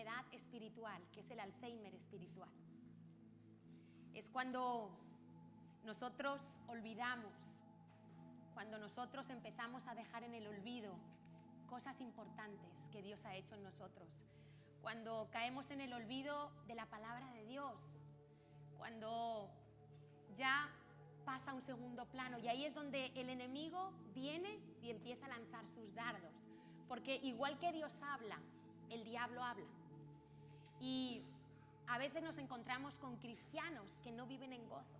enfermedad espiritual, que es el Alzheimer espiritual. Es cuando nosotros olvidamos, cuando nosotros empezamos a dejar en el olvido cosas importantes que Dios ha hecho en nosotros, cuando caemos en el olvido de la palabra de Dios, cuando ya pasa a un segundo plano, y ahí es donde el enemigo viene y empieza a lanzar sus dardos, porque igual que Dios habla, el diablo habla. Y a veces nos encontramos con cristianos que no viven en gozo,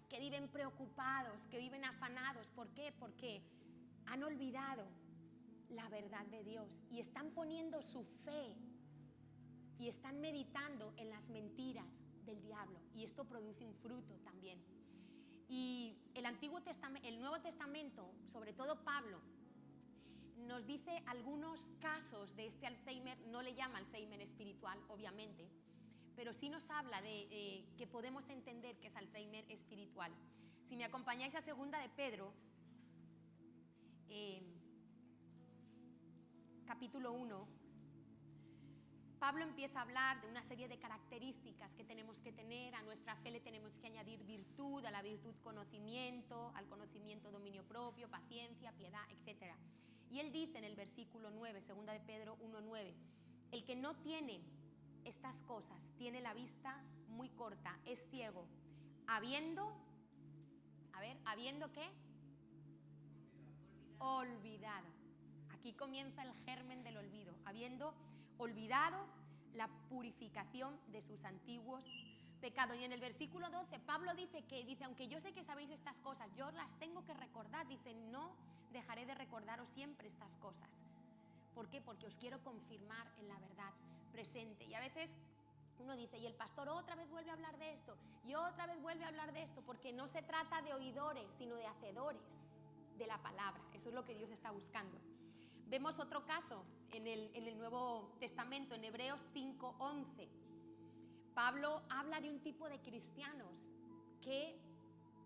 que viven preocupados, que viven afanados. ¿Por qué? Porque han olvidado la verdad de Dios y están poniendo su fe y están meditando en las mentiras del diablo, y esto produce un fruto también. Y el Nuevo Testamento, sobre todo Pablo, nos dice algunos casos de este Alzheimer. No le llama Alzheimer espiritual, obviamente, pero sí nos habla de que podemos entender que es Alzheimer espiritual. Si me acompañáis a 2 de Pedro, capítulo 1, Pablo empieza a hablar de una serie de características que tenemos que tener. A nuestra fe le tenemos que añadir virtud, a la virtud conocimiento, al conocimiento dominio propio, paciencia, piedad, etc. Y él dice en el versículo 9, 2 de Pedro 1:9, el que no tiene estas cosas tiene la vista muy corta, es ciego, ¿habiendo qué? Olvidado. Aquí comienza el germen del olvido, habiendo olvidado la purificación de sus antiguos pecados. Y en el versículo 12 Pablo dice, aunque yo sé que sabéis estas cosas, yo las tengo que recordar. Dice, no dejaré de recordaros siempre estas cosas. ¿Por qué? Porque os quiero confirmar en la verdad presente. Y a veces uno dice, y el pastor otra vez vuelve a hablar de esto, y otra vez vuelve a hablar de esto, porque no se trata de oidores, sino de hacedores de la palabra. Eso es lo que Dios está buscando. Vemos otro caso en el Nuevo Testamento, en Hebreos 5:11. Pablo habla de un tipo de cristianos que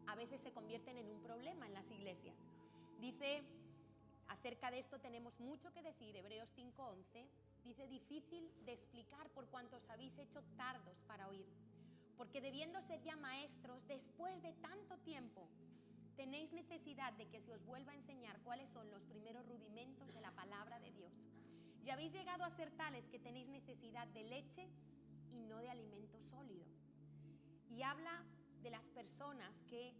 a veces se convierten en un problema en las iglesias. Dice, acerca de esto tenemos mucho que decir, Hebreos 5:11, dice, difícil de explicar por cuanto os habéis hecho tardos para oír, porque debiendo ser ya maestros, después de tanto tiempo, tenéis necesidad de que se os vuelva a enseñar cuáles son los primeros rudimentos de la palabra de Dios. Y habéis llegado a ser tales que tenéis necesidad de leche y no de alimento sólido. Y habla de las personas que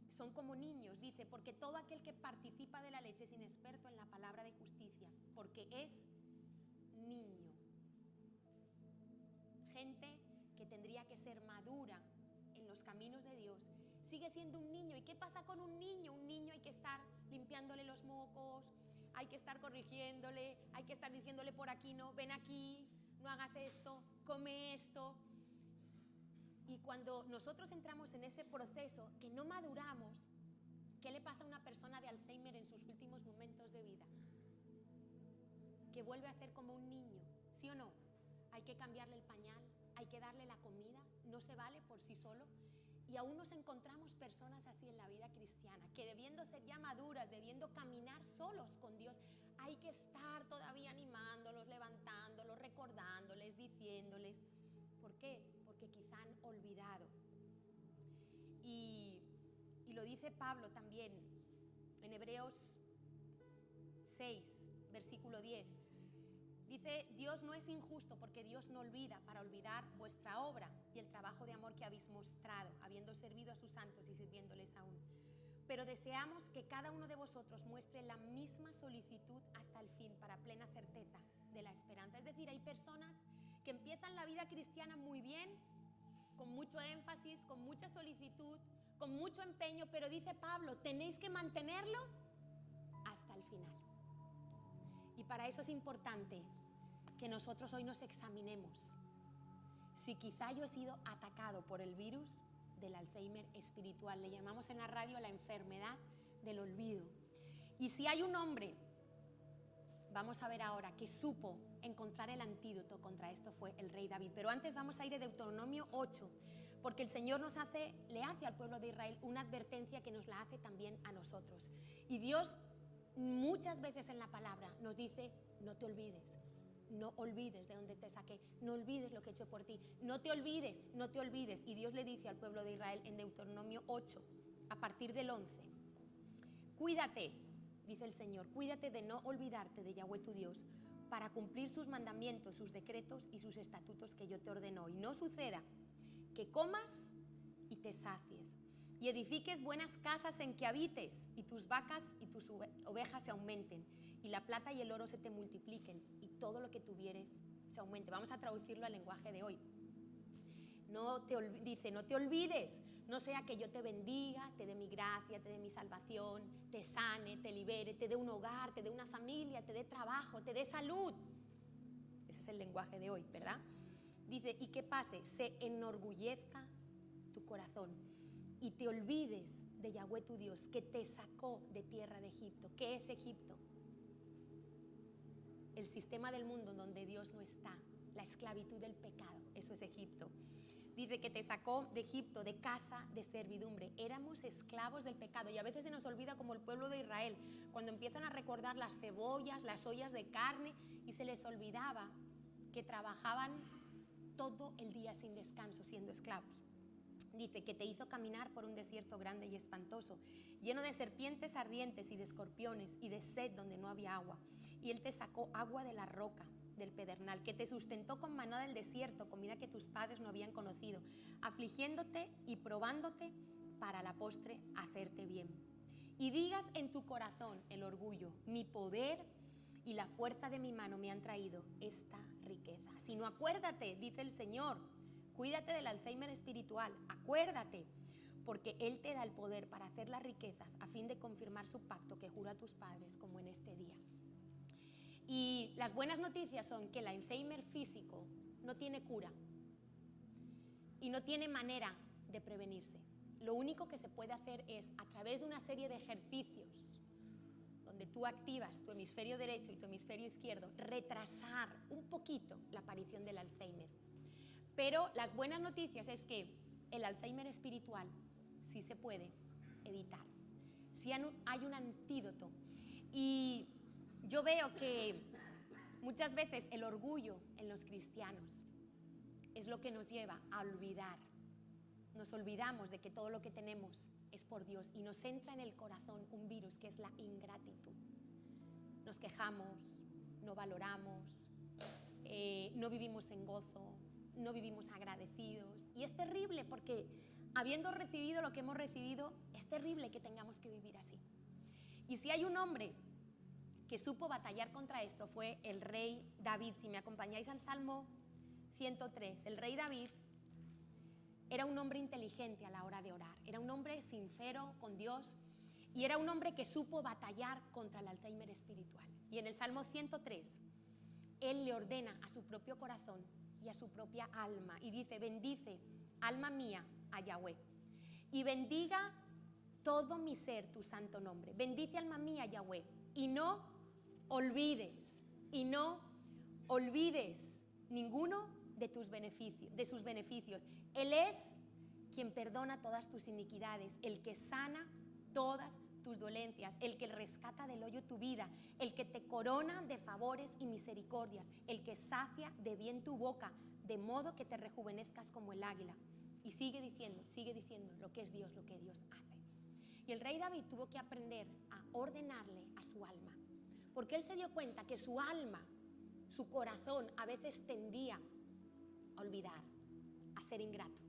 son como niños. Dice, porque todo aquel que participa de la leche es inexperto en la palabra de justicia, porque es niño. Gente que tendría que ser madura en los caminos de Dios, sigue siendo un niño. ¿Y qué pasa con un niño? Un niño hay que estar limpiándole los mocos, hay que estar corrigiéndole, hay que estar diciéndole por aquí no, ven aquí, no hagas esto, come esto. Y cuando nosotros entramos en ese proceso que no maduramos, ¿qué le pasa a una persona de Alzheimer en sus últimos momentos de vida? Que vuelve a ser como un niño, ¿sí o no? Hay que cambiarle el pañal, hay que darle la comida, no se vale por sí solo. Y aún nos encontramos personas así en la vida cristiana, que debiendo ser ya maduras, debiendo caminar solos con Dios, hay que estar todavía animándolos, levantándolos, recordándoles, diciéndoles. ¿Por qué? Porque quizá han olvidado. Y lo dice Pablo también en Hebreos 6, versículo 10. Dice, Dios no es injusto porque Dios no olvida para olvidar vuestra obra y el trabajo de amor que habéis mostrado, habiendo servido a sus santos y sirviéndoles aún. Pero deseamos que cada uno de vosotros muestre la misma solicitud hasta el fin, para plena certeza de la esperanza. Es decir, hay personas que empiezan la vida cristiana muy bien, con mucho énfasis, con mucha solicitud, con mucho empeño, pero dice Pablo, tenéis que mantenerlo hasta el final. Y para eso es importante que nosotros hoy nos examinemos si quizá yo he sido atacado por el virus del Alzheimer espiritual. Le llamamos en la radio la enfermedad del olvido. Y si hay un hombre, vamos a ver ahora, que supo encontrar el antídoto contra esto, fue el rey David. Pero antes vamos a ir a Deuteronomio 8, porque el Señor le hace al pueblo de Israel una advertencia que nos la hace también a nosotros. Y Dios muchas veces en la palabra nos dice, no te olvides, no olvides de dónde te saqué, no olvides lo que he hecho por ti, no te olvides, no te olvides. Y Dios le dice al pueblo de Israel en Deuteronomio 8, a partir del 11, cuídate, dice el Señor, cuídate de no olvidarte de Yahweh tu Dios, para cumplir sus mandamientos, sus decretos y sus estatutos que yo te ordeno hoy. No suceda que comas y te sacies, y edifiques buenas casas en que habites, y tus vacas y tus ovejas se aumenten, y la plata y el oro se te multipliquen, y todo lo que tuvieres se aumente. Vamos a traducirlo al lenguaje de hoy. Dice, no te olvides, no sea que yo te bendiga, te dé mi gracia, te dé mi salvación, te sane, te libere, te dé un hogar, te dé una familia, te dé trabajo, te dé salud. Ese es el lenguaje de hoy, ¿verdad? Dice, y que pase, se enorgullezca tu corazón y te olvides de Yahweh tu Dios, que te sacó de tierra de Egipto. ¿Qué es Egipto? El sistema del mundo donde Dios no está, la esclavitud del pecado, eso es Egipto. Dice que te sacó de Egipto, de casa de servidumbre. Éramos esclavos del pecado y a veces se nos olvida, como el pueblo de Israel, cuando empiezan a recordar las cebollas, las ollas de carne, y se les olvidaba que trabajaban todo el día sin descanso siendo esclavos. Dice que te hizo caminar por un desierto grande y espantoso, lleno de serpientes ardientes y de escorpiones y de sed donde no había agua. Y Él te sacó agua de la roca, del pedernal, que te sustentó con maná del desierto, comida que tus padres no habían conocido, afligiéndote y probándote para la postre hacerte bien. Y digas en tu corazón el orgullo, mi poder y la fuerza de mi mano me han traído esta riqueza. Sino acuérdate, dice el Señor, cuídate del Alzheimer espiritual, acuérdate, porque Él te da el poder para hacer las riquezas a fin de confirmar su pacto que juró a tus padres como en este día. Y las buenas noticias son que el Alzheimer físico no tiene cura y no tiene manera de prevenirse. Lo único que se puede hacer es, a través de una serie de ejercicios, donde tú activas tu hemisferio derecho y tu hemisferio izquierdo, retrasar un poquito la aparición del Alzheimer. Pero las buenas noticias es que el Alzheimer espiritual sí se puede evitar. Sí hay un antídoto. Y yo veo que muchas veces el orgullo en los cristianos es lo que nos lleva a olvidar. Nos olvidamos de que todo lo que tenemos es por Dios y nos entra en el corazón un virus que es la ingratitud. Nos quejamos, no valoramos, no vivimos en gozo, no vivimos agradecidos. Y es terrible porque, habiendo recibido lo que hemos recibido, es terrible que tengamos que vivir así. Y si hay un hombre que supo batallar contra esto, fue el rey David. Si me acompañáis al Salmo 103, el rey David era un hombre inteligente a la hora de orar, era un hombre sincero con Dios y era un hombre que supo batallar contra el Alzheimer espiritual. Y en el Salmo 103, él le ordena a su propio corazón y a su propia alma y dice, bendice, alma mía, a Yahweh, y bendiga todo mi ser tu santo nombre. Bendice, alma mía, Yahweh, y no olvides ninguno de tus beneficios, de sus beneficios. Él es quien perdona todas tus iniquidades, el que sana todas tus dolencias, el que rescata del hoyo tu vida, el que te corona de favores y misericordias, el que sacia de bien tu boca, de modo que te rejuvenezcas como el águila. Y sigue diciendo lo que es Dios, lo que Dios hace. Y el rey David tuvo que aprender a ordenarle a su alma, porque él se dio cuenta que su alma, su corazón, a veces tendía a olvidar, a ser ingrato,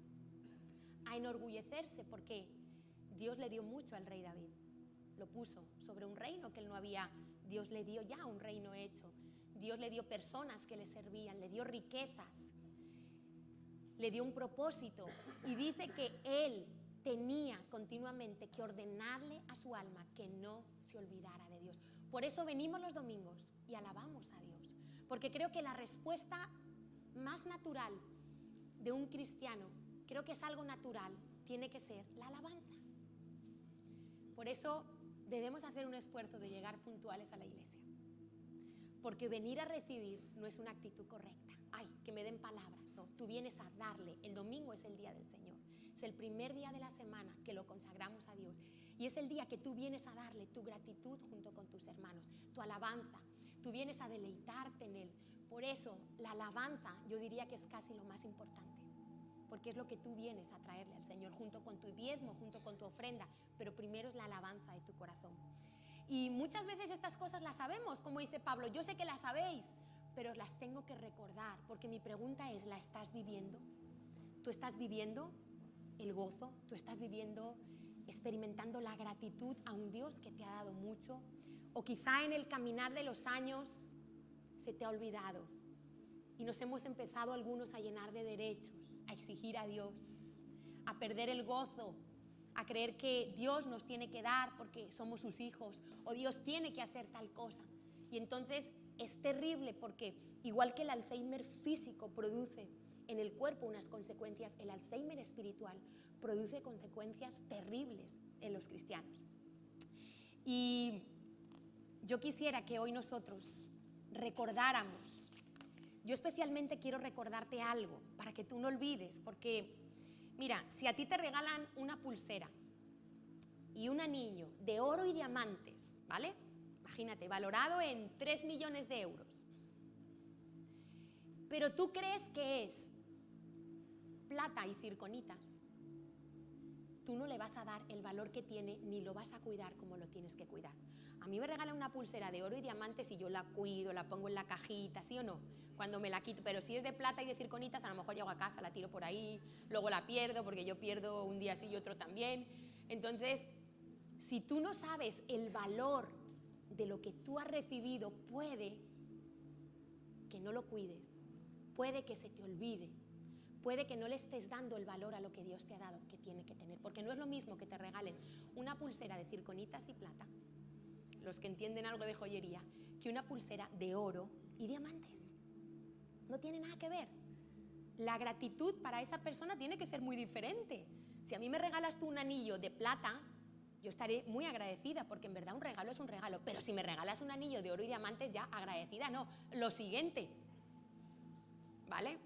a enorgullecerse, porque Dios le dio mucho al rey David. Lo puso sobre un reino que él no había. Dios le dio ya un reino hecho. Dios le dio personas que le servían, le dio riquezas, le dio un propósito. Y dice que él tenía continuamente que ordenarle a su alma que no se olvidara de Dios. Por eso venimos los domingos y alabamos a Dios, porque creo que la respuesta más natural de un cristiano, creo que es algo natural, tiene que ser la alabanza. Por eso debemos hacer un esfuerzo de llegar puntuales a la iglesia, porque venir a recibir no es una actitud correcta. Ay, que me den palabras. No, tú vienes a darle. El domingo es el día del Señor, es el primer día de la semana que lo consagramos a Dios, y es el día que tú vienes a darle tu gratitud junto con tus hermanos, tu alabanza. Tú vienes a deleitarte en Él, Por eso, la alabanza yo diría que es casi lo más importante, porque es lo que tú vienes a traerle al Señor, junto con tu diezmo, junto con tu ofrenda, pero primero es la alabanza de tu corazón. Y muchas veces estas cosas las sabemos, como dice Pablo, yo sé que las sabéis, pero las tengo que recordar, porque mi pregunta es, ¿la estás viviendo? ¿Tú estás viviendo el gozo? ¿Tú estás viviendo, experimentando la gratitud a un Dios que te ha dado mucho? O quizá en el caminar de los años se te ha olvidado y nos hemos empezado algunos a llenar de derechos, a exigir a Dios, a perder el gozo, a creer que Dios nos tiene que dar porque somos sus hijos o Dios tiene que hacer tal cosa. Y entonces es terrible porque igual que el Alzheimer físico produce en el cuerpo unas consecuencias, el Alzheimer espiritual produce consecuencias terribles en los cristianos. Y yo quisiera que hoy nosotros recordáramos, yo especialmente quiero recordarte algo para que tú no olvides, porque mira, si a ti te regalan una pulsera y un anillo de oro y diamantes, ¿vale? Imagínate, valorado en 3 millones de euros, pero tú crees que es plata y circonitas, tú no le vas a dar el valor que tiene ni lo vas a cuidar como lo tienes que cuidar. A mí me regalan una pulsera de oro y diamantes y yo la cuido, la pongo en la cajita, ¿sí o no? Cuando me la quito, pero si es de plata y de circonitas, a lo mejor llego a casa, la tiro por ahí, luego la pierdo porque yo pierdo un día sí y otro también. Entonces, si tú no sabes el valor de lo que tú has recibido, puede que no lo cuides, puede que se te olvide, puede que no le estés dando el valor a lo que Dios te ha dado que tiene que tener, porque no es lo mismo que te regalen una pulsera de circonitas y plata, los que entienden algo de joyería, que una pulsera de oro y diamantes. No tiene nada que ver. La gratitud para esa persona tiene que ser muy diferente. Si a mí me regalas tú un anillo de plata, yo estaré muy agradecida, porque en verdad un regalo es un regalo, pero si me regalas un anillo de oro y diamantes, ya agradecida no, lo siguiente, ¿vale?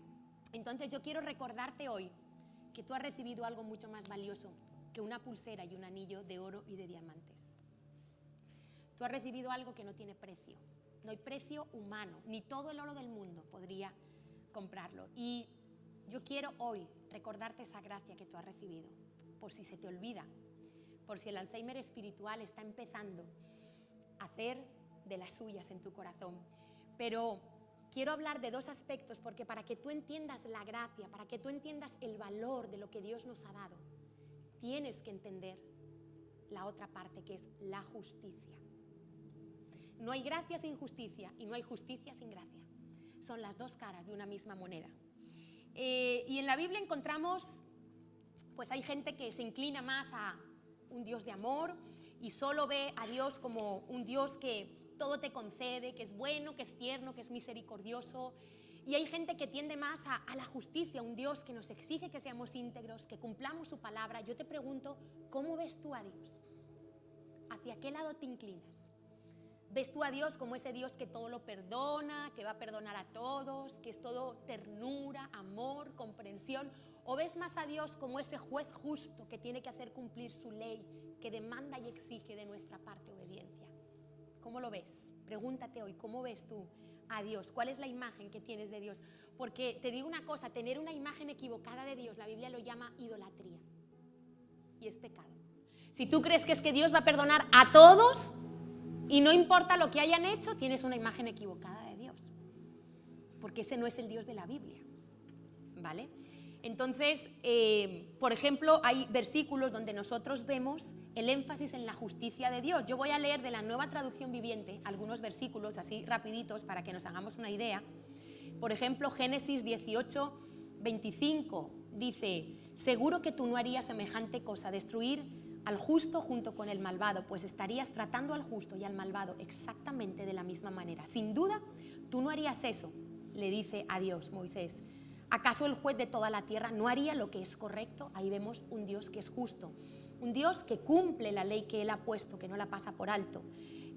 Entonces yo quiero recordarte hoy que tú has recibido algo mucho más valioso que una pulsera y un anillo de oro y de diamantes. Tú has recibido algo que no tiene precio, no hay precio humano, ni todo el oro del mundo podría comprarlo. Y yo quiero hoy recordarte esa gracia que tú has recibido, por si se te olvida, por si el Alzheimer espiritual está empezando a hacer de las suyas en tu corazón. Pero quiero hablar de dos aspectos, porque para que tú entiendas la gracia, para que tú entiendas el valor de lo que Dios nos ha dado, tienes que entender la otra parte, que es la justicia. No hay gracia sin justicia y no hay justicia sin gracia. Son las dos caras de una misma moneda. Y en la Biblia encontramos, pues hay gente que se inclina más a un Dios de amor y solo ve a Dios como un Dios que todo te concede, que es bueno, que es tierno, que es misericordioso. Y hay gente que tiende más a la justicia, un Dios que nos exige que seamos íntegros, que cumplamos su palabra. Yo te pregunto, ¿cómo ves tú a Dios? ¿Hacia qué lado te inclinas? ¿Ves tú a Dios como ese Dios que todo lo perdona, que va a perdonar a todos, que es todo ternura, amor, comprensión? ¿O ves más a Dios como ese juez justo que tiene que hacer cumplir su ley, que demanda y exige de nuestra parte obediencia? ¿Cómo lo ves? Pregúntate hoy, ¿cómo ves tú a Dios? ¿Cuál es la imagen que tienes de Dios? Porque te digo una cosa, tener una imagen equivocada de Dios, la Biblia lo llama idolatría. Y es pecado. Si tú crees que es que Dios va a perdonar a todos y no importa lo que hayan hecho, tienes una imagen equivocada de Dios. Porque ese no es el Dios de la Biblia, ¿vale? Entonces, por ejemplo, hay versículos donde nosotros vemos el énfasis en la justicia de Dios. Yo voy a leer de la Nueva Traducción Viviente algunos versículos así rapiditos para que nos hagamos una idea. Por ejemplo, Génesis 18, 25 dice: seguro que tú no harías semejante cosa, destruir al justo junto con el malvado, pues estarías tratando al justo y al malvado exactamente de la misma manera. Sin duda, tú no harías eso, le dice a Dios Moisés. ¿Acaso el juez de toda la tierra no haría lo que es correcto? Ahí vemos un Dios que es justo, un Dios que cumple la ley que Él ha puesto, que no la pasa por alto.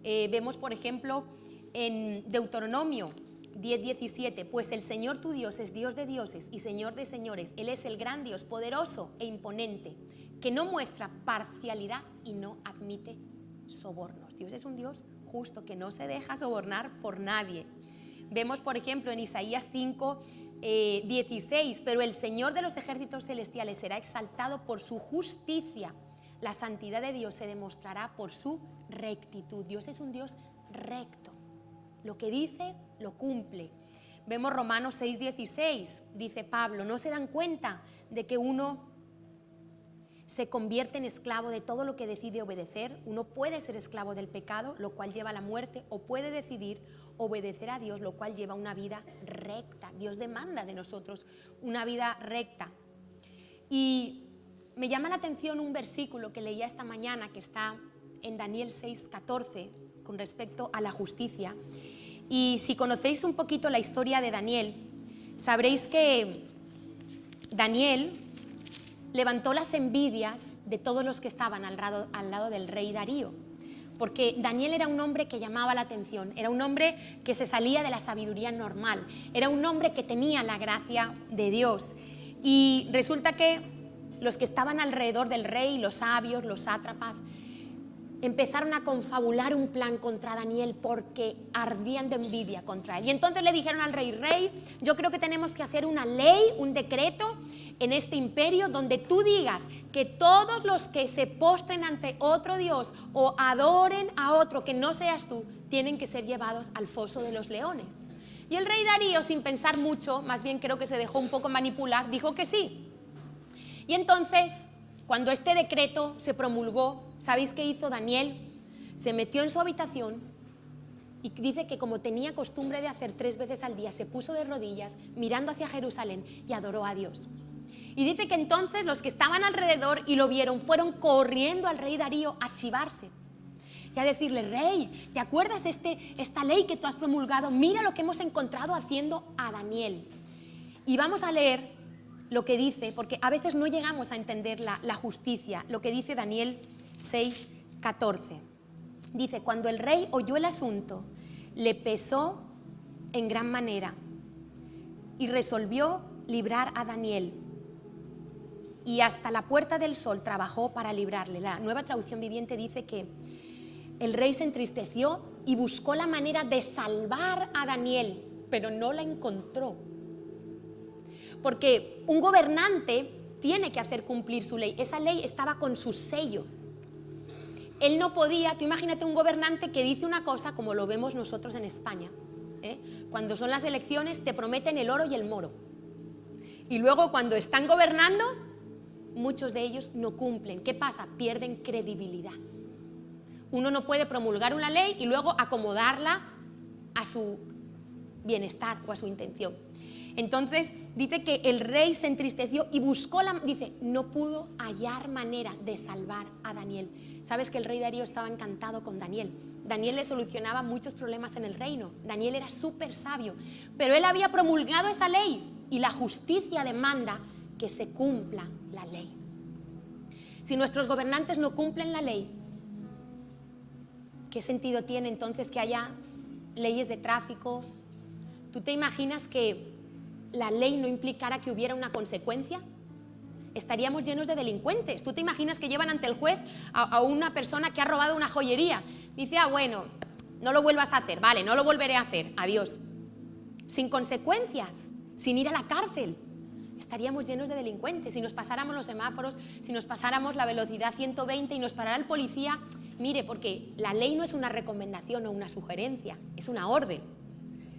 Vemos, por ejemplo, en Deuteronomio 10:17, pues el Señor tu Dios es Dios de dioses y Señor de señores. Él es el gran Dios, poderoso e imponente, que no muestra parcialidad y no admite sobornos. Dios es un Dios justo, que no se deja sobornar por nadie. Vemos, por ejemplo, en Isaías 5, 16, pero el Señor de los ejércitos celestiales será exaltado por su justicia. La santidad de Dios se demostrará por su rectitud. Dios es un Dios recto. Lo que dice, lo cumple. Vemos Romanos 6, 16, dice Pablo, ¿no se dan cuenta de que uno se convierte en esclavo de todo lo que decide obedecer? Uno puede ser esclavo del pecado, lo cual lleva a la muerte, o puede decidir obedecer a Dios, lo cual lleva a una vida recta. Dios demanda de nosotros una vida recta. Y me llama la atención un versículo que leía esta mañana, que está en Daniel 6, 14, con respecto a la justicia. Y si conocéis un poquito la historia de Daniel, sabréis que Daniel levantó las envidias de todos los que estaban al lado del rey Darío, porque Daniel era un hombre que llamaba la atención, era un hombre que se salía de la sabiduría normal, era un hombre que tenía la gracia de Dios. Y resulta que los que estaban alrededor del rey, los sabios, los sátrapas, empezaron a confabular un plan contra Daniel porque ardían de envidia contra él. Y entonces le dijeron al rey, yo creo que tenemos que hacer una ley, un decreto en este imperio donde tú digas que todos los que se postren ante otro Dios o adoren a otro que no seas tú, tienen que ser llevados al foso de los leones. Y el rey Darío, sin pensar mucho, más bien creo que se dejó un poco manipular, dijo que sí. Y entonces, cuando este decreto se promulgó, ¿sabéis qué hizo Daniel? Se metió en su habitación y dice que, como tenía costumbre de hacer 3 veces al día, se puso de rodillas mirando hacia Jerusalén y adoró a Dios. Y dice que entonces los que estaban alrededor y lo vieron fueron corriendo al rey Darío a chivarse y a decirle, rey, ¿te acuerdas esta ley que tú has promulgado? Mira lo que hemos encontrado haciendo a Daniel. Y vamos a leer lo que dice, porque a veces no llegamos a entender la justicia, lo que dice Daniel 6, 14. Dice, cuando el rey oyó el asunto, le pesó en gran manera y resolvió librar a Daniel. Y hasta la puerta del sol trabajó para librarle. La Nueva Traducción Viviente dice que el rey se entristeció y buscó la manera de salvar a Daniel, pero no la encontró. Porque un gobernante tiene que hacer cumplir su ley. Esa ley estaba con su sello. Él no podía, tú imagínate un gobernante que dice una cosa como lo vemos nosotros en España. Cuando son las elecciones te prometen el oro y el moro. Y luego cuando están gobernando, muchos de ellos no cumplen. ¿Qué pasa? Pierden credibilidad. Uno no puede promulgar una ley y luego acomodarla a su bienestar o a su intención. Entonces dice que el rey se entristeció y buscó dice, no pudo hallar manera de salvar a Daniel. ¿Sabes que el rey Darío estaba encantado con Daniel? Daniel le solucionaba muchos problemas en el reino. Daniel era súper sabio, pero él había promulgado esa ley y la justicia demanda que se cumpla la ley. Si nuestros gobernantes no cumplen la ley, ¿qué sentido tiene entonces que haya leyes de tráfico? ¿Tú te imaginas que la ley no implicara que hubiera una consecuencia? Estaríamos llenos de delincuentes. ¿Tú te imaginas que llevan ante el juez a una persona que ha robado una joyería? Dice, bueno, no lo vuelvas a hacer, vale, no lo volveré a hacer, adiós. Sin consecuencias, sin ir a la cárcel. Estaríamos llenos de delincuentes. Si nos pasáramos los semáforos, si nos pasáramos la velocidad 120 y nos parara el policía, mire, porque la ley no es una recomendación o una sugerencia, es una orden.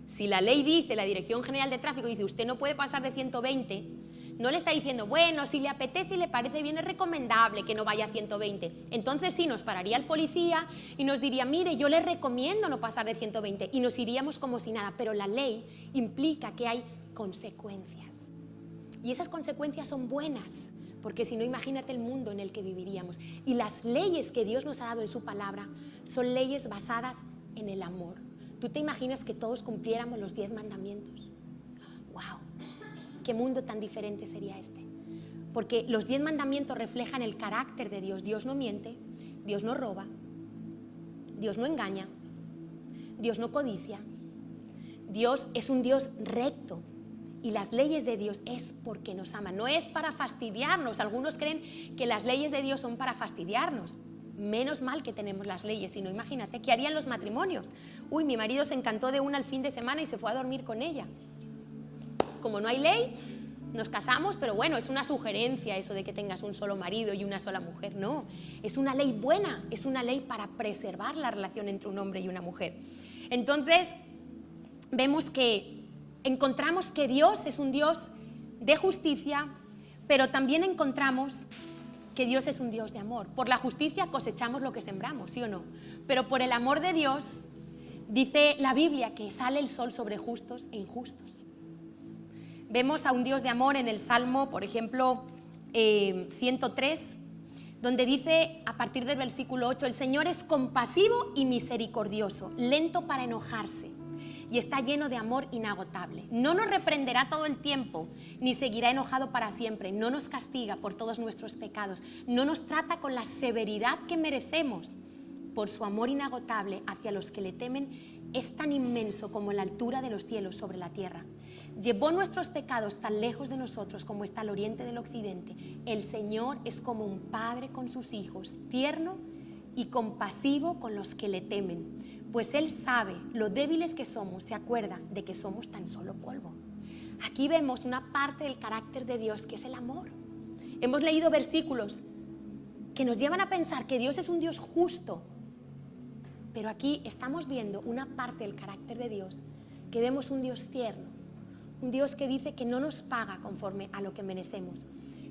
Si la ley dice, la Dirección General de Tráfico dice, usted no puede pasar de 120, no le está diciendo, bueno, si le apetece y le parece bien, es recomendable que no vaya a 120. Entonces sí, nos pararía el policía y nos diría, mire, yo le recomiendo no pasar de 120, y nos iríamos como si nada. Pero la ley implica que hay consecuencias. Y esas consecuencias son buenas, porque si no, imagínate el mundo en el que viviríamos. Y las leyes que Dios nos ha dado en su palabra son leyes basadas en el amor. ¿Tú te imaginas que todos cumpliéramos los 10 mandamientos? ¡Wow! ¿Qué mundo tan diferente sería este? Porque los 10 mandamientos reflejan el carácter de Dios. Dios no miente, Dios no roba, Dios no engaña, Dios no codicia. Dios es un Dios recto. Y las leyes de Dios es porque nos ama, no es para fastidiarnos. Algunos creen que las leyes de Dios son para fastidiarnos. Menos mal que tenemos las leyes, si no, imagínate, ¿qué harían los matrimonios? Uy, mi marido se encantó de una al fin de semana y se fue a dormir con ella. Como no hay ley, nos casamos, pero bueno, es una sugerencia eso de que tengas un solo marido y una sola mujer. No, es una ley buena, es una ley para preservar la relación entre un hombre y una mujer. Entonces, vemos que encontramos que Dios es un Dios de justicia, pero también encontramos que Dios es un Dios de amor. Por la justicia cosechamos lo que sembramos, ¿sí o no? Pero por el amor de Dios, dice la Biblia que sale el sol sobre justos e injustos. Vemos a un Dios de amor en el Salmo, por ejemplo, 103, donde dice a partir del versículo 8, el Señor es compasivo y misericordioso, lento para enojarse y está lleno de amor inagotable. No nos reprenderá todo el tiempo, ni seguirá enojado para siempre. No nos castiga por todos nuestros pecados. No nos trata con la severidad que merecemos. Por su amor inagotable hacia los que le temen es tan inmenso como la altura de los cielos sobre la tierra. Llevó nuestros pecados tan lejos de nosotros como está al oriente del occidente. El Señor es como un padre con sus hijos, tierno y compasivo con los que le temen. Pues Él sabe lo débiles que somos, se acuerda de que somos tan solo polvo. Aquí vemos una parte del carácter de Dios que es el amor. Hemos leído versículos que nos llevan a pensar que Dios es un Dios justo, pero aquí estamos viendo una parte del carácter de Dios que vemos un Dios tierno, un Dios que dice que no nos paga conforme a lo que merecemos.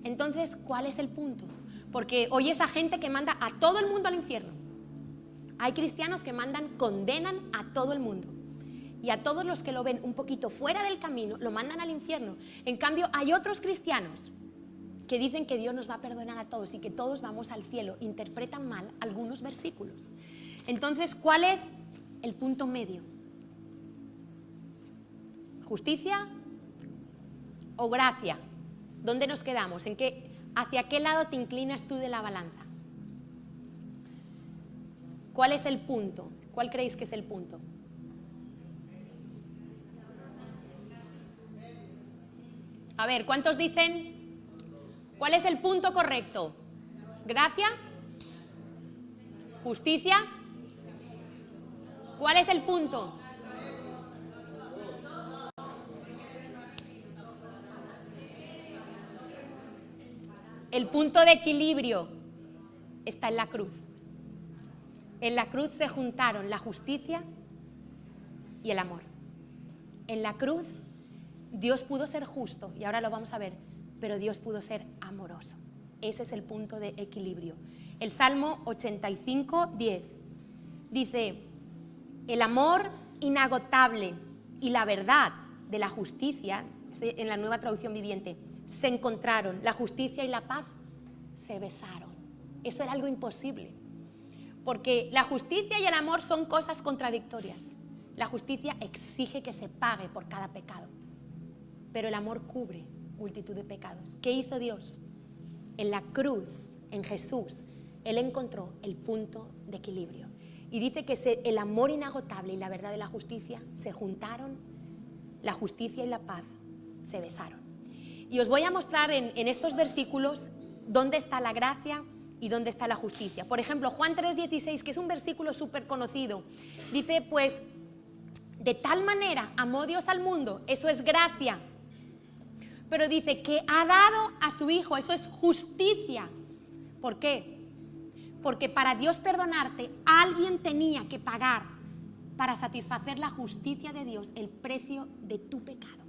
Entonces, ¿cuál es el punto? Porque hoy esa gente que manda a todo el mundo al infierno. Hay cristianos que condenan a todo el mundo. Y a todos los que lo ven un poquito fuera del camino, lo mandan al infierno. En cambio, hay otros cristianos que dicen que Dios nos va a perdonar a todos y que todos vamos al cielo. Interpretan mal algunos versículos. Entonces, ¿cuál es el punto medio? ¿Justicia o gracia? ¿Dónde nos quedamos? ¿Hacia qué lado te inclinas tú de la balanza? ¿Cuál es el punto? ¿Cuál creéis que es el punto? A ver, ¿cuántos dicen? ¿Cuál es el punto correcto? ¿Gracia? ¿Justicia? ¿Cuál es el punto? El punto de equilibrio está en la cruz. En la cruz se juntaron la justicia y el amor. En la cruz Dios pudo ser justo, y ahora lo vamos a ver, pero Dios pudo ser amoroso. Ese es el punto de equilibrio. El Salmo 85, 10 dice, el amor inagotable y la verdad de la justicia, en la Nueva Traducción Viviente, se encontraron, la justicia y la paz se besaron. Eso era algo imposible. Porque la justicia y el amor son cosas contradictorias. La justicia exige que se pague por cada pecado, pero el amor cubre multitud de pecados. ¿Qué hizo Dios? En la cruz, en Jesús, Él encontró el punto de equilibrio. Y dice que el amor inagotable y la verdad de la justicia se juntaron, la justicia y la paz se besaron. Y os voy a mostrar en estos versículos dónde está la gracia y dónde está la justicia. Por ejemplo, Juan 3:16, que es un versículo súper conocido, dice, pues, de tal manera amó Dios al mundo, eso es gracia, pero dice que ha dado a su Hijo, eso es justicia. ¿Por qué? Porque para Dios perdonarte, alguien tenía que pagar para satisfacer la justicia de Dios el precio de tu pecado.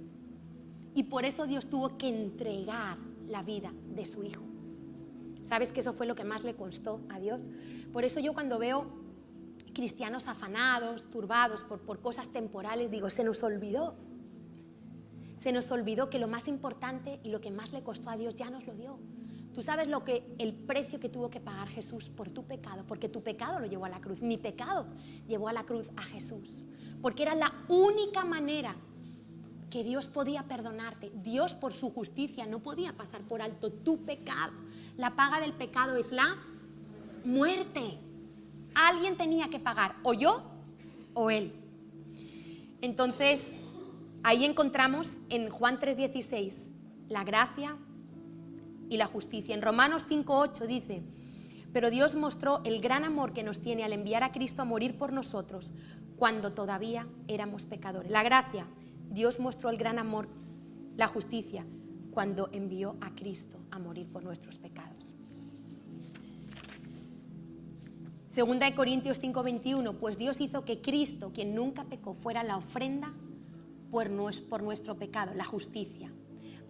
Y por eso Dios tuvo que entregar la vida de su Hijo. ¿Sabes que eso fue lo que más le costó a Dios? Por eso yo cuando veo cristianos afanados, turbados por cosas temporales, digo, se nos olvidó que lo más importante y lo que más le costó a Dios ya nos lo dio. Tú sabes el precio que tuvo que pagar Jesús por tu pecado, porque tu pecado lo llevó a la cruz, mi pecado llevó a la cruz a Jesús, porque era la única manera que Dios podía perdonarte. Dios por su justicia no podía pasar por alto tu pecado. La paga del pecado es la muerte. Alguien tenía que pagar, o yo o Él. Entonces, ahí encontramos en Juan 3:16 la gracia y la justicia. En Romanos 5:8 dice, Pero Dios mostró el gran amor que nos tiene al enviar a Cristo a morir por nosotros cuando todavía éramos pecadores. La gracia, Dios mostró el gran amor, la justicia, cuando envió a Cristo a morir por nuestros pecados. Segunda de Corintios 5:21, pues Dios hizo que Cristo, quien nunca pecó, fuera la ofrenda por nuestro pecado, la justicia,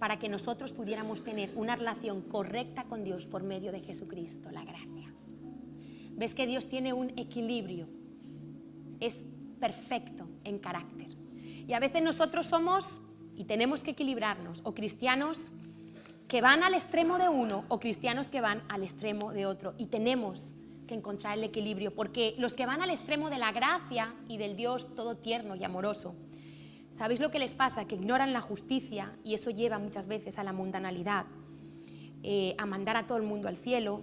para que nosotros pudiéramos tener una relación correcta con Dios por medio de Jesucristo, la gracia. ¿Ves que Dios tiene un equilibrio? Es perfecto en carácter. Y a veces nosotros somos, y tenemos que equilibrarnos, o cristianos que van al extremo de uno o cristianos que van al extremo de otro. Y tenemos que encontrar el equilibrio, porque los que van al extremo de la gracia y del Dios todo tierno y amoroso, ¿sabéis lo que les pasa? Que ignoran la justicia y eso lleva muchas veces a la mundanalidad, a mandar a todo el mundo al cielo,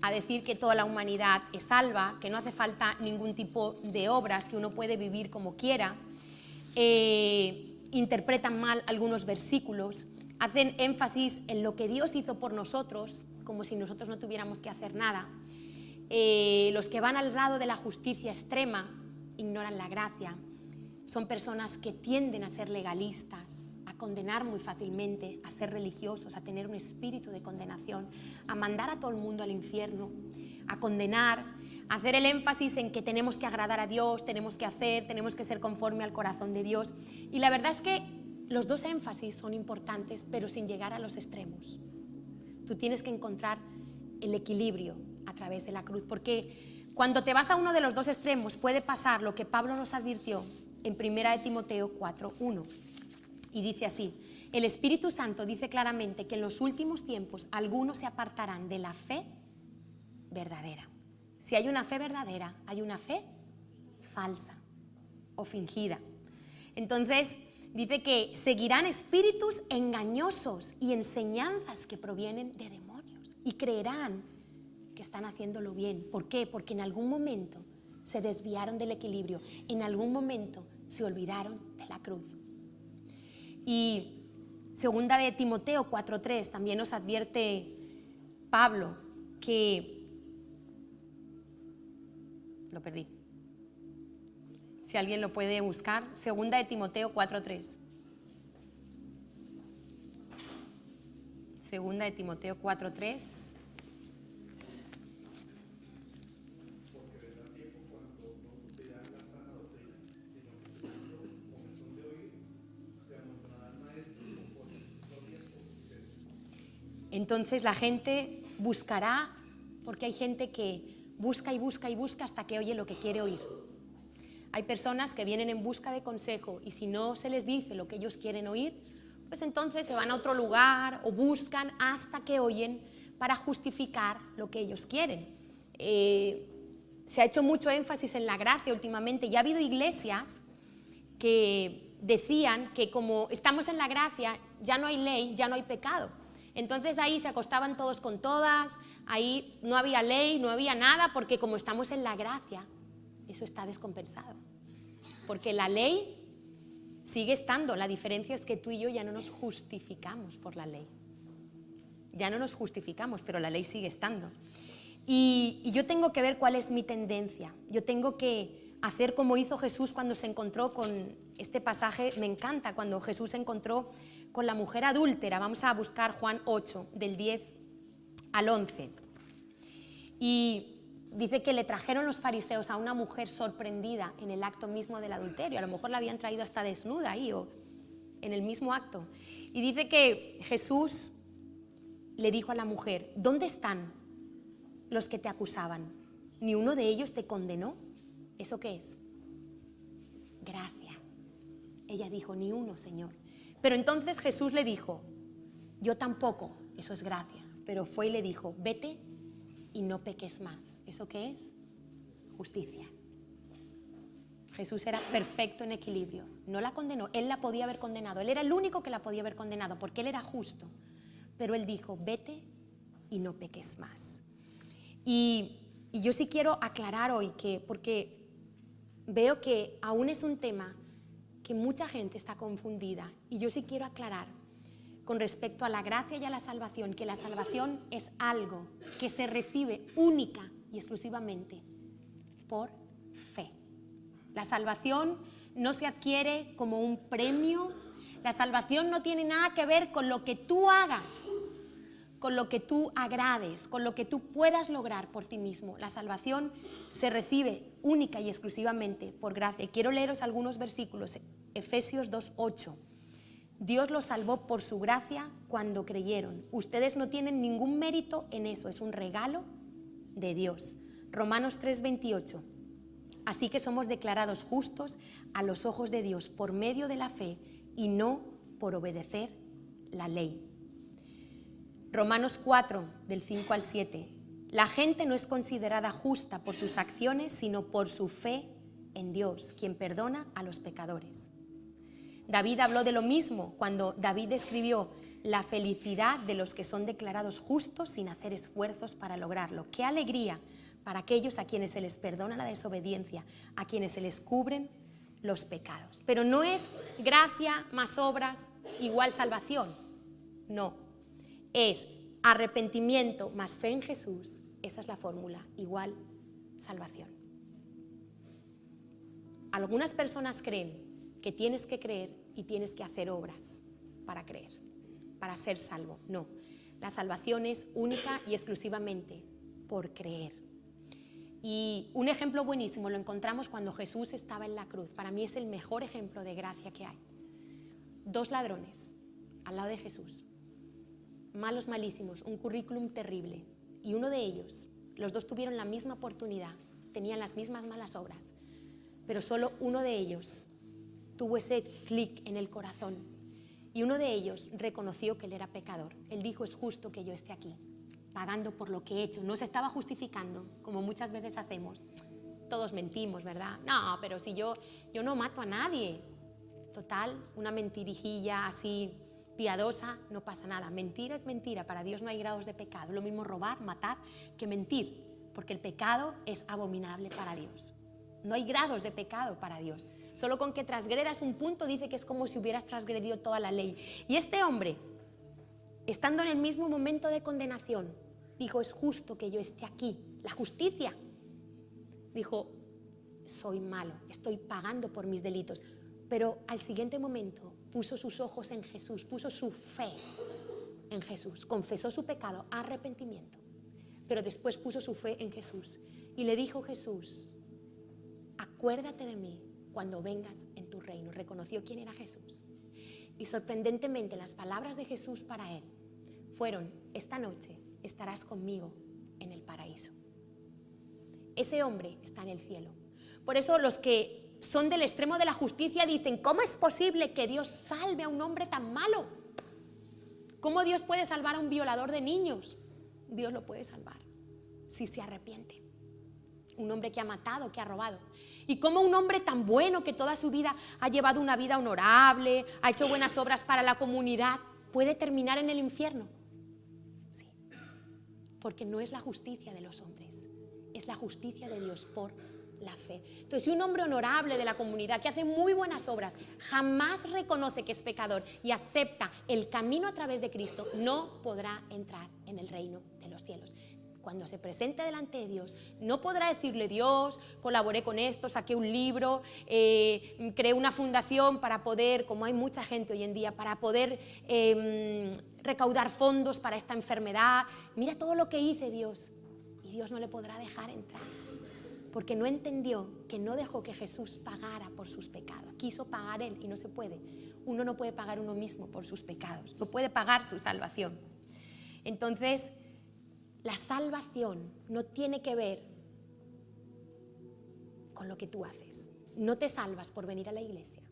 a decir que toda la humanidad es salva, que no hace falta ningún tipo de obras, que uno puede vivir como quiera. Interpretan mal algunos versículos, hacen énfasis en lo que Dios hizo por nosotros, como si nosotros no tuviéramos que hacer nada. Los que van al lado de la justicia extrema ignoran la gracia. Son personas que tienden a ser legalistas, a condenar muy fácilmente, a ser religiosos, a tener un espíritu de condenación, a mandar a todo el mundo al infierno, a condenar, a hacer el énfasis en que tenemos que agradar a Dios, tenemos que ser conforme al corazón de Dios. Y la verdad es que los dos énfasis son importantes, pero sin llegar a los extremos. Tú tienes que encontrar el equilibrio a través de la cruz, porque cuando te vas a uno de los dos extremos puede pasar lo que Pablo nos advirtió en 1 de Timoteo 4:1, y dice así: el Espíritu Santo dice claramente que en los últimos tiempos algunos se apartarán de la fe verdadera. Si hay una fe verdadera, hay una fe falsa o fingida. Entonces dice que seguirán espíritus engañosos y enseñanzas que provienen de demonios y creerán que están haciéndolo bien. ¿Por qué? Porque en algún momento se desviaron del equilibrio, en algún momento se olvidaron de la cruz. Y segunda de Timoteo 4:3 también nos advierte Pablo que... Lo perdí. Si alguien lo puede buscar, segunda de Timoteo 4:3. Segunda de Timoteo 4:3. Entonces la gente buscará, porque hay gente que busca y busca y busca hasta que oye lo que quiere oír. Hay personas que vienen en busca de consejo y si no se les dice lo que ellos quieren oír, pues entonces se van a otro lugar o buscan hasta que oyen para justificar lo que ellos quieren. Se ha hecho mucho énfasis en la gracia últimamente y ha habido iglesias que decían que como estamos en la gracia ya no hay ley, ya no hay pecado. Entonces ahí se acostaban todos con todas, ahí no había ley, no había nada, porque como estamos en la gracia, eso está descompensado. Porque la ley sigue estando, la diferencia es que tú y yo ya no nos justificamos por la ley. Ya no nos justificamos, pero la ley sigue estando. Y yo tengo que ver cuál es mi tendencia. Yo tengo que hacer como hizo Jesús cuando se encontró con este pasaje. Me encanta cuando Jesús se encontró con la mujer adúltera. Vamos a buscar Juan 8, del 10 al 11. Y dice que le trajeron los fariseos a una mujer sorprendida en el acto mismo del adulterio. A lo mejor la habían traído hasta desnuda ahí o en el mismo acto. Y dice que Jesús le dijo a la mujer: ¿dónde están los que te acusaban? ¿Ni uno de ellos te condenó? ¿Eso qué es? Gracia. Ella dijo: ni uno, Señor. Pero entonces Jesús le dijo: yo tampoco, eso es gracia. Pero fue y le dijo: vete y no peques más. ¿Eso qué es? Justicia. Jesús era perfecto en equilibrio. No la condenó, él la podía haber condenado. Él era el único que la podía haber condenado porque él era justo. Pero él dijo: vete y no peques más. Y yo sí quiero aclarar hoy que, porque veo que aún es un tema que mucha gente está confundida, y yo sí quiero aclarar con respecto a la gracia y a la salvación, que la salvación es algo que se recibe única y exclusivamente por fe. La salvación no se adquiere como un premio, la salvación no tiene nada que ver con lo que tú hagas, con lo que tú agrades, con lo que tú puedas lograr por ti mismo. La salvación se recibe única y exclusivamente por gracia. Y quiero leeros algunos versículos. Efesios 2:8. Dios los salvó por su gracia cuando creyeron. Ustedes no tienen ningún mérito en eso, es un regalo de Dios. Romanos 3:28. Así que somos declarados justos a los ojos de Dios por medio de la fe y no por obedecer la ley. Romanos 4, del 5 al 7. La gente no es considerada justa por sus acciones, sino por su fe en Dios, quien perdona a los pecadores. David habló de lo mismo cuando David escribió la felicidad de los que son declarados justos sin hacer esfuerzos para lograrlo. ¡Qué alegría para aquellos a quienes se les perdona la desobediencia, a quienes se les cubren los pecados! Pero no es gracia más obras igual salvación, no. Es arrepentimiento más fe en Jesús, esa es la fórmula, igual salvación. Algunas personas creen que tienes que creer y tienes que hacer obras para creer, para ser salvo. No, la salvación es única y exclusivamente por creer. Y un ejemplo buenísimo lo encontramos cuando Jesús estaba en la cruz. Para mí es el mejor ejemplo de gracia que hay. 2 ladrones al lado de Jesús, malos, malísimos, un currículum terrible, y uno de ellos, los dos tuvieron la misma oportunidad, tenían las mismas malas obras, pero solo uno de ellos tuvo ese clic en el corazón, y uno de ellos reconoció que él era pecador. Él dijo: es justo que yo esté aquí, pagando por lo que he hecho. No se estaba justificando, como muchas veces hacemos. Todos mentimos, ¿verdad? No, pero si yo no mato a nadie. Total, una mentirijilla así piadosa, no pasa nada. Mentira es mentira, para Dios no hay grados de pecado. Lo mismo robar, matar, que mentir, porque el pecado es abominable para Dios. No hay grados de pecado para Dios. Solo con que transgredas un punto dice que es como si hubieras transgredido toda la ley. Y este hombre, estando en el mismo momento de condenación, dijo: es justo que yo esté aquí. La justicia. Dijo: soy malo, estoy pagando por mis delitos. Pero al siguiente momento puso sus ojos en Jesús, puso su fe en Jesús, confesó su pecado, arrepentimiento. Pero después puso su fe en Jesús y le dijo Jesús: acuérdate de mí cuando vengas en tu reino. Reconoció quién era Jesús. Y sorprendentemente las palabras de Jesús para él fueron: esta noche estarás conmigo en el paraíso. Ese hombre está en el cielo. Por eso los que son del extremo de la justicia dicen: ¿cómo es posible que Dios salve a un hombre tan malo? ¿Cómo Dios puede salvar a un violador de niños? Dios lo puede salvar si se arrepiente. Un hombre que ha matado, que ha robado. ¿Y cómo un hombre tan bueno, que toda su vida ha llevado una vida honorable, ha hecho buenas obras para la comunidad, puede terminar en el infierno? Sí, porque no es la justicia de los hombres, es la justicia de Dios por la fe. Entonces, si un hombre honorable de la comunidad que hace muy buenas obras jamás reconoce que es pecador y acepta el camino a través de Cristo, no podrá entrar en el reino de los cielos. Cuando se presente delante de Dios, no podrá decirle: Dios, colaboré con esto, saqué un libro, creé una fundación para poder, como hay mucha gente hoy en día, para poder recaudar fondos para esta enfermedad. Mira todo lo que hice, Dios. Y Dios no le podrá dejar entrar, porque no entendió que no dejó que Jesús pagara por sus pecados. Quiso pagar él y no se puede. Uno no puede pagar uno mismo por sus pecados, no puede pagar su salvación. Entonces, la salvación no tiene que ver con lo que tú haces. No te salvas por venir a la iglesia,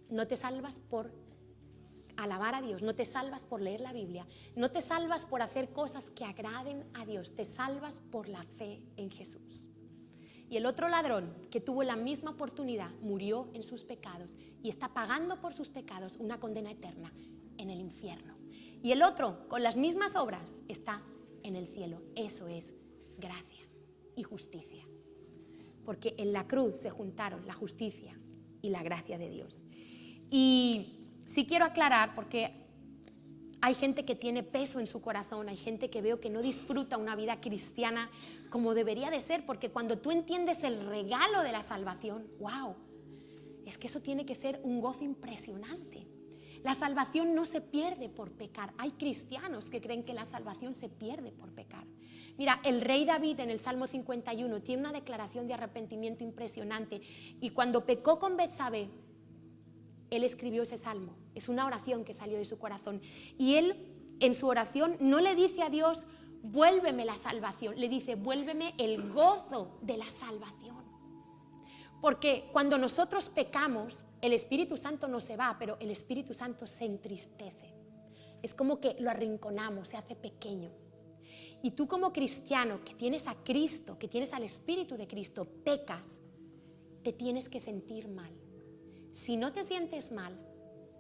no te salvas por alabar a Dios, no te salvas por leer la Biblia, no te salvas por hacer cosas que agraden a Dios, te salvas por la fe en Jesús. Y el otro ladrón, que tuvo la misma oportunidad, murió en sus pecados y está pagando por sus pecados una condena eterna en el infierno. Y el otro, con las mismas obras, está en el cielo. Eso es gracia y justicia, porque en la cruz se juntaron la justicia y la gracia de Dios. Y sí quiero aclarar, porque Hay gente que tiene peso en su corazón, hay gente que veo que no disfruta una vida cristiana como debería de ser, porque cuando tú entiendes el regalo de la salvación, ¡wow! Es que eso tiene que ser un gozo impresionante. La salvación no se pierde por pecar. Hay cristianos que creen que la salvación se pierde por pecar. Mira, el rey David en el Salmo 51 tiene una declaración de arrepentimiento impresionante, y cuando pecó con Betsabé, él escribió ese salmo. Es una oración que salió de su corazón, y él en su oración no le dice a Dios, vuélveme la salvación, le dice, vuélveme el gozo de la salvación. Porque cuando nosotros pecamos, el Espíritu Santo no se va, pero el Espíritu Santo se entristece. Es como que lo arrinconamos, se hace pequeño. Y tú como cristiano que tienes a Cristo, que tienes al Espíritu de Cristo, pecas, te tienes que sentir mal. Si no te sientes mal,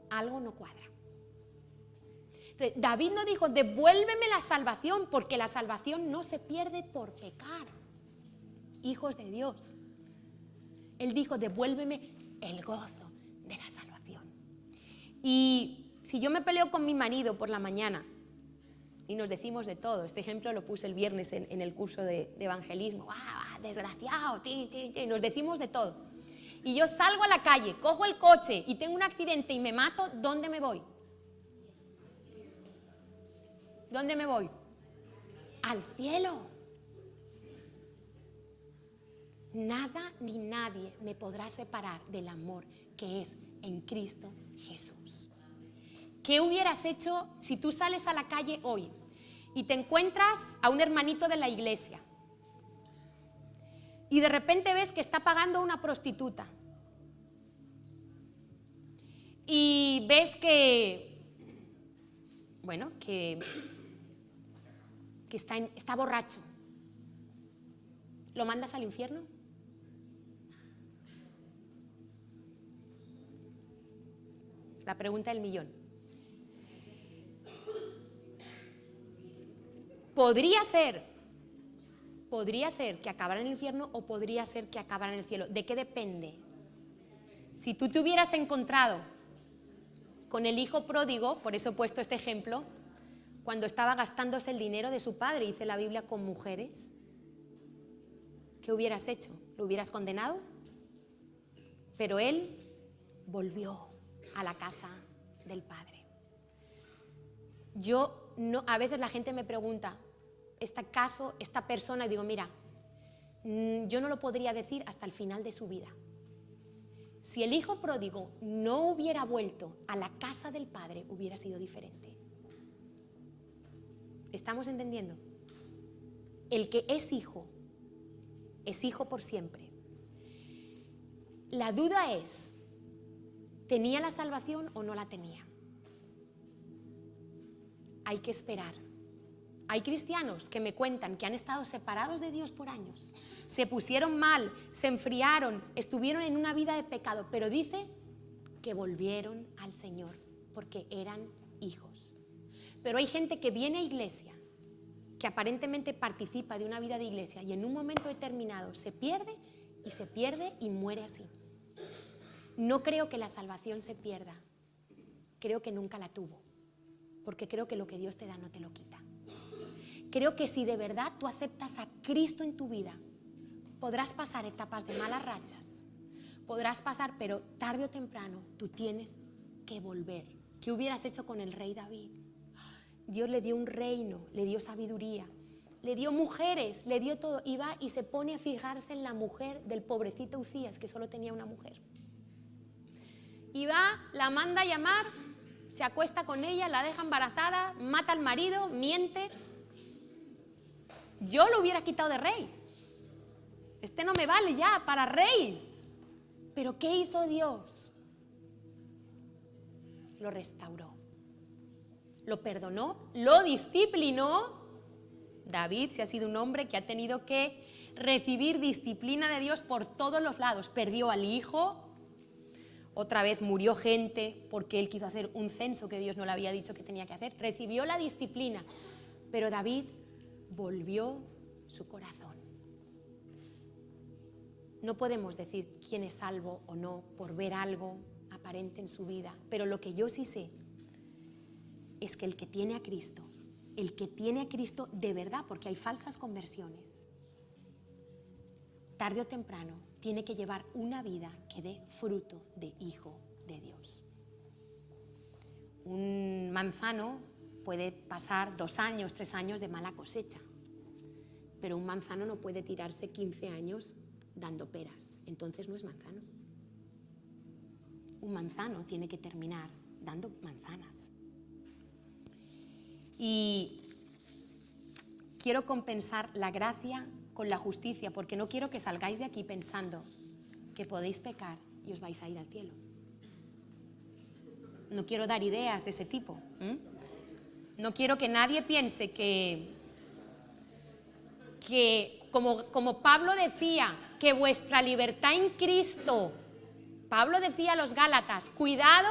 algo no cuadra. Entonces, David no dijo, devuélveme la salvación, porque la salvación no se pierde por pecar. Hijos de Dios. Él dijo, devuélveme el gozo de la salvación. Y si yo me peleo con mi marido por la mañana y nos decimos de todo, este ejemplo lo puse el viernes en el curso de evangelismo, desgraciado, nos decimos de todo. Y yo salgo a la calle, cojo el coche y tengo un accidente y me mato, ¿dónde me voy? ¿Dónde me voy? Al cielo. Nada ni nadie me podrá separar del amor que es en Cristo Jesús. ¿Qué hubieras hecho si tú sales a la calle hoy y te encuentras a un hermanito de la iglesia y de repente ves que está pagando una prostituta y ves que, bueno, que está borracho? ¿Lo mandas al infierno? La pregunta del millón. Podría ser que acabara en el infierno o podría ser que acabara en el cielo. ¿De qué depende? Si tú te hubieras encontrado con el hijo pródigo, por eso he puesto este ejemplo, cuando estaba gastándose el dinero de su padre, dice la Biblia, con mujeres, ¿qué hubieras hecho? ¿Lo hubieras condenado? Pero él volvió a la casa del Padre. A veces la gente me pregunta, esta persona, y digo, mira, yo no lo podría decir hasta el final de su vida. Si el hijo pródigo no hubiera vuelto a la casa del Padre, hubiera sido diferente. ¿Estamos entendiendo? El que es hijo por siempre. La duda es, ¿tenía la salvación o no la tenía? Hay que esperar. Hay cristianos que me cuentan que han estado separados de Dios por años, se pusieron mal, se enfriaron, estuvieron en una vida de pecado, pero dice que volvieron al Señor porque eran hijos. Pero hay gente que viene a iglesia, que aparentemente participa de una vida de iglesia y en un momento determinado se pierde y muere así. No creo que la salvación se pierda, creo que nunca la tuvo, porque creo que lo que Dios te da no te lo quita. Creo que si de verdad tú aceptas a Cristo en tu vida, podrás pasar etapas de malas rachas, podrás pasar, pero tarde o temprano tú tienes que volver. ¿Qué hubieras hecho con el rey David? Dios le dio un reino, le dio sabiduría, le dio mujeres, le dio todo, y va y se pone a fijarse en la mujer del pobrecito Ucías, que solo tenía una mujer. Y va, la manda a llamar, se acuesta con ella, la deja embarazada, mata al marido, miente. Yo lo hubiera quitado de rey. Este no me vale ya para rey. Pero ¿qué hizo Dios? Lo restauró, lo perdonó, lo disciplinó. David sí ha sido un hombre que ha tenido que recibir disciplina de Dios por todos los lados. Perdió al hijo. Otra vez murió gente porque él quiso hacer un censo que Dios no le había dicho que tenía que hacer. Recibió la disciplina, pero David volvió su corazón. No podemos decir quién es salvo o no por ver algo aparente en su vida, pero lo que yo sí sé es que el que tiene a Cristo de verdad, porque hay falsas conversiones, tarde o temprano tiene que llevar una vida que dé fruto de hijo de Dios. Un manzano puede pasar 2 años, 3 años de mala cosecha, pero un manzano no puede tirarse 15 años dando peras, entonces no es manzano. Un manzano tiene que terminar dando manzanas. Y quiero compensar la gracia con la justicia, porque no quiero que salgáis de aquí pensando que podéis pecar y os vais a ir al cielo. No quiero dar ideas de ese tipo. No quiero que nadie piense que como Pablo decía, que vuestra libertad en Cristo, Pablo decía a los Gálatas, cuidado,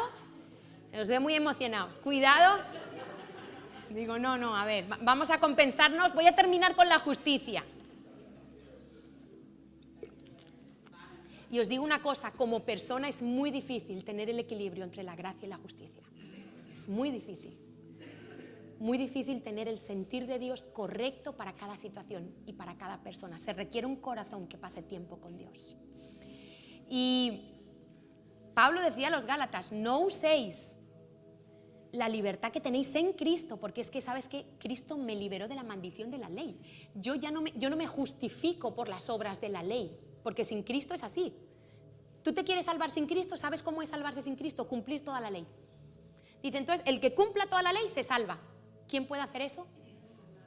los veo muy emocionados, cuidado. Digo, no, a ver, vamos a compensarnos, voy a terminar con la justicia. Y os digo una cosa, como persona es muy difícil tener el equilibrio entre la gracia y la justicia. Es muy difícil. Muy difícil tener el sentir de Dios correcto para cada situación y para cada persona. Se requiere un corazón que pase tiempo con Dios. Y Pablo decía a los Gálatas, no uséis la libertad que tenéis en Cristo, porque es que, ¿sabes qué? Cristo me liberó de la maldición de la ley. Yo no me justifico por las obras de la ley, porque sin Cristo es así. ¿Tú te quieres salvar sin Cristo? ¿Sabes cómo es salvarse sin Cristo? Cumplir toda la ley. Dice, entonces, el que cumpla toda la ley se salva. ¿Quién puede hacer eso?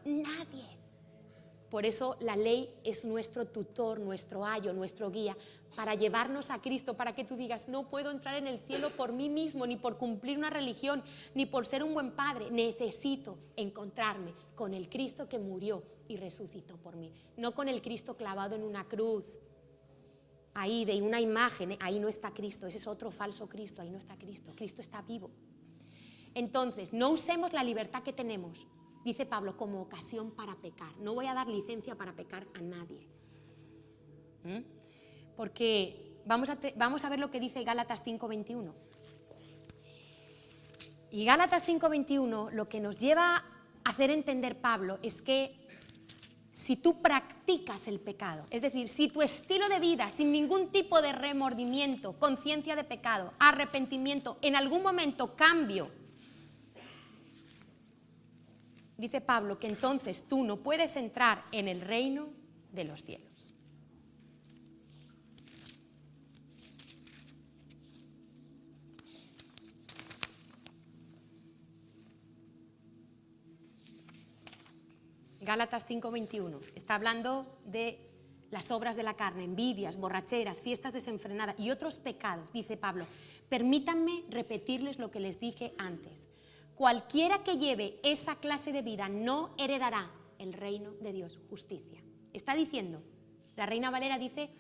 Nadie. Por eso la ley es nuestro tutor, nuestro ayo, nuestro guía, para llevarnos a Cristo, para que tú digas, no puedo entrar en el cielo por mí mismo, ni por cumplir una religión, ni por ser un buen padre. Necesito encontrarme con el Cristo que murió y resucitó por mí, no con el Cristo clavado en una cruz, ahí de una imagen, ahí no está Cristo, ese es otro falso Cristo, ahí no está Cristo, Cristo está vivo. Entonces, no usemos la libertad que tenemos, dice Pablo, como ocasión para pecar. No voy a dar licencia para pecar a nadie. Porque vamos a ver lo que dice Gálatas 5:21. Y Gálatas 5:21 lo que nos lleva a hacer entender Pablo es que si tú practicas el pecado, es decir, si tu estilo de vida sin ningún tipo de remordimiento, conciencia de pecado, arrepentimiento, en algún momento cambio, dice Pablo que entonces tú no puedes entrar en el reino de los cielos. Gálatas 5:21 está hablando de las obras de la carne, envidias, borracheras, fiestas desenfrenadas y otros pecados. Dice Pablo, permítanme repetirles lo que les dije antes. Cualquiera que lleve esa clase de vida no heredará el reino de Dios, justicia. Está diciendo, la Reina Valera dice,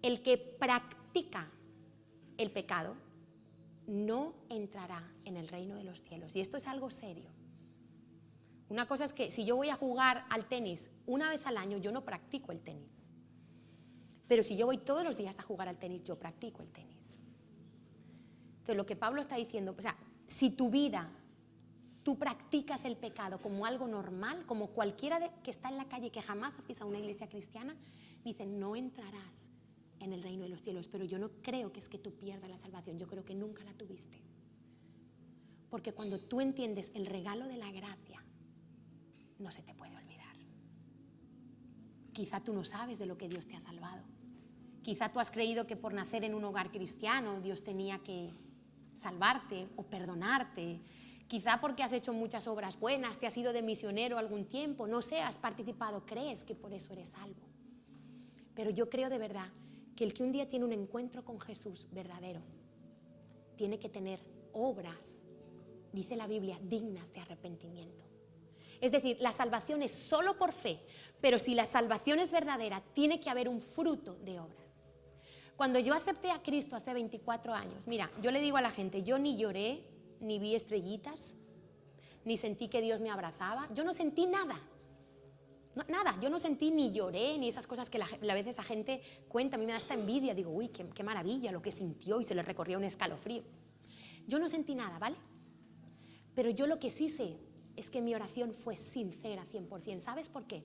el que practica el pecado no entrará en el reino de los cielos. Y esto es algo serio. Una cosa es que si yo voy a jugar al tenis una vez al año, yo no practico el tenis. Pero si yo voy todos los días a jugar al tenis, yo practico el tenis. Entonces lo que Pablo está diciendo, o sea, si tu vida, tú practicas el pecado como algo normal, como cualquiera que está en la calle que jamás ha pisado una iglesia cristiana, dice, no entrarás en el reino de los cielos. Pero yo no creo que es que tú pierdas la salvación, yo creo que nunca la tuviste. Porque cuando tú entiendes el regalo de la gracia, no se te puede olvidar. Quizá tú no sabes de lo que Dios te ha salvado. Quizá tú has creído que por nacer en un hogar cristiano Dios tenía que salvarte o perdonarte. Quizá porque has hecho muchas obras buenas, te has ido de misionero algún tiempo, no sé, has participado, crees que por eso eres salvo. Pero yo creo de verdad que el que un día tiene un encuentro con Jesús verdadero, tiene que tener obras, dice la Biblia, dignas de arrepentimiento. Es decir, la salvación es solo por fe, pero si la salvación es verdadera, tiene que haber un fruto de obras. Cuando yo acepté a Cristo hace 24 años, mira, yo le digo a la gente, yo ni lloré, ni vi estrellitas, ni sentí que Dios me abrazaba, yo no sentí nada. No, nada, yo no sentí ni lloré, ni esas cosas que a veces la gente cuenta, a mí me da esta envidia, digo, uy, qué maravilla lo que sintió y se le recorría un escalofrío. Yo no sentí nada, ¿vale? Pero yo lo que sí sé es que mi oración fue sincera 100%. ¿Sabes por qué?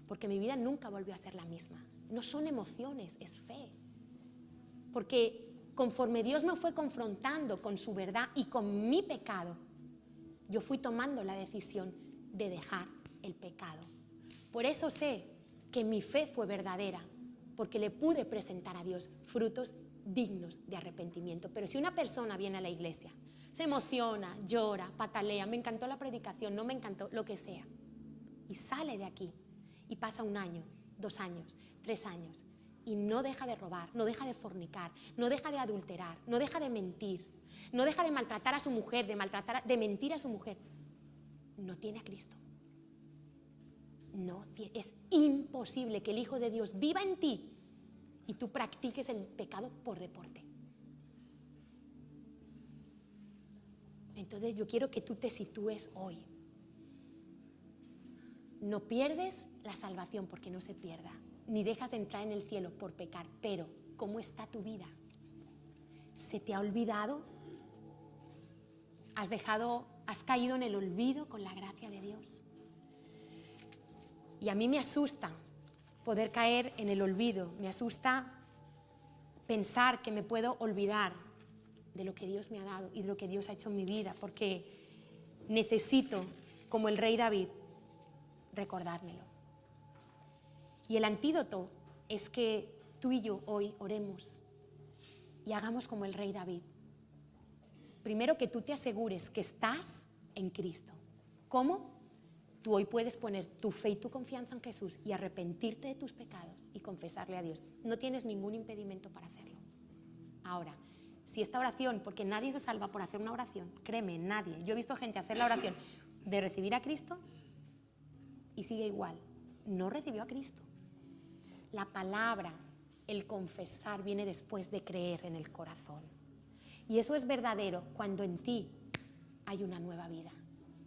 Porque mi vida nunca volvió a ser la misma. No son emociones, es fe. Porque conforme Dios me fue confrontando con su verdad y con mi pecado, yo fui tomando la decisión de dejar el pecado. Por eso sé que mi fe fue verdadera, porque le pude presentar a Dios frutos dignos de arrepentimiento. Pero si una persona viene a la iglesia, se emociona, llora, patalea, me encantó la predicación, no me encantó, lo que sea, y sale de aquí y pasa 1 año, 2 años, 3 años, y no deja de robar, no deja de fornicar, no deja de adulterar, no deja de mentir, no deja de maltratar a su mujer, de mentir a su mujer, no tiene a Cristo. No, es imposible que el Hijo de Dios viva en ti y tú practiques el pecado por deporte. Entonces yo quiero que tú te sitúes hoy. No pierdes la salvación porque no se pierda, ni dejas de entrar en el cielo por pecar, pero ¿cómo está tu vida? ¿Se te ha olvidado? ¿Has caído en el olvido con la gracia de Dios? Y a mí me asusta poder caer en el olvido, me asusta pensar que me puedo olvidar de lo que Dios me ha dado y de lo que Dios ha hecho en mi vida, porque necesito, como el rey David, recordármelo. Y el antídoto es que tú y yo hoy oremos y hagamos como el rey David. Primero, que tú te asegures que estás en Cristo. ¿Cómo? Tú hoy puedes poner tu fe y tu confianza en Jesús y arrepentirte de tus pecados y confesarle a Dios. No tienes ningún impedimento para hacerlo. Ahora, si esta oración, porque nadie se salva por hacer una oración, créeme, nadie. Yo he visto gente hacer la oración de recibir a Cristo y sigue igual. No recibió a Cristo. La palabra, el confesar, viene después de creer en el corazón. Y eso es verdadero cuando en ti hay una nueva vida.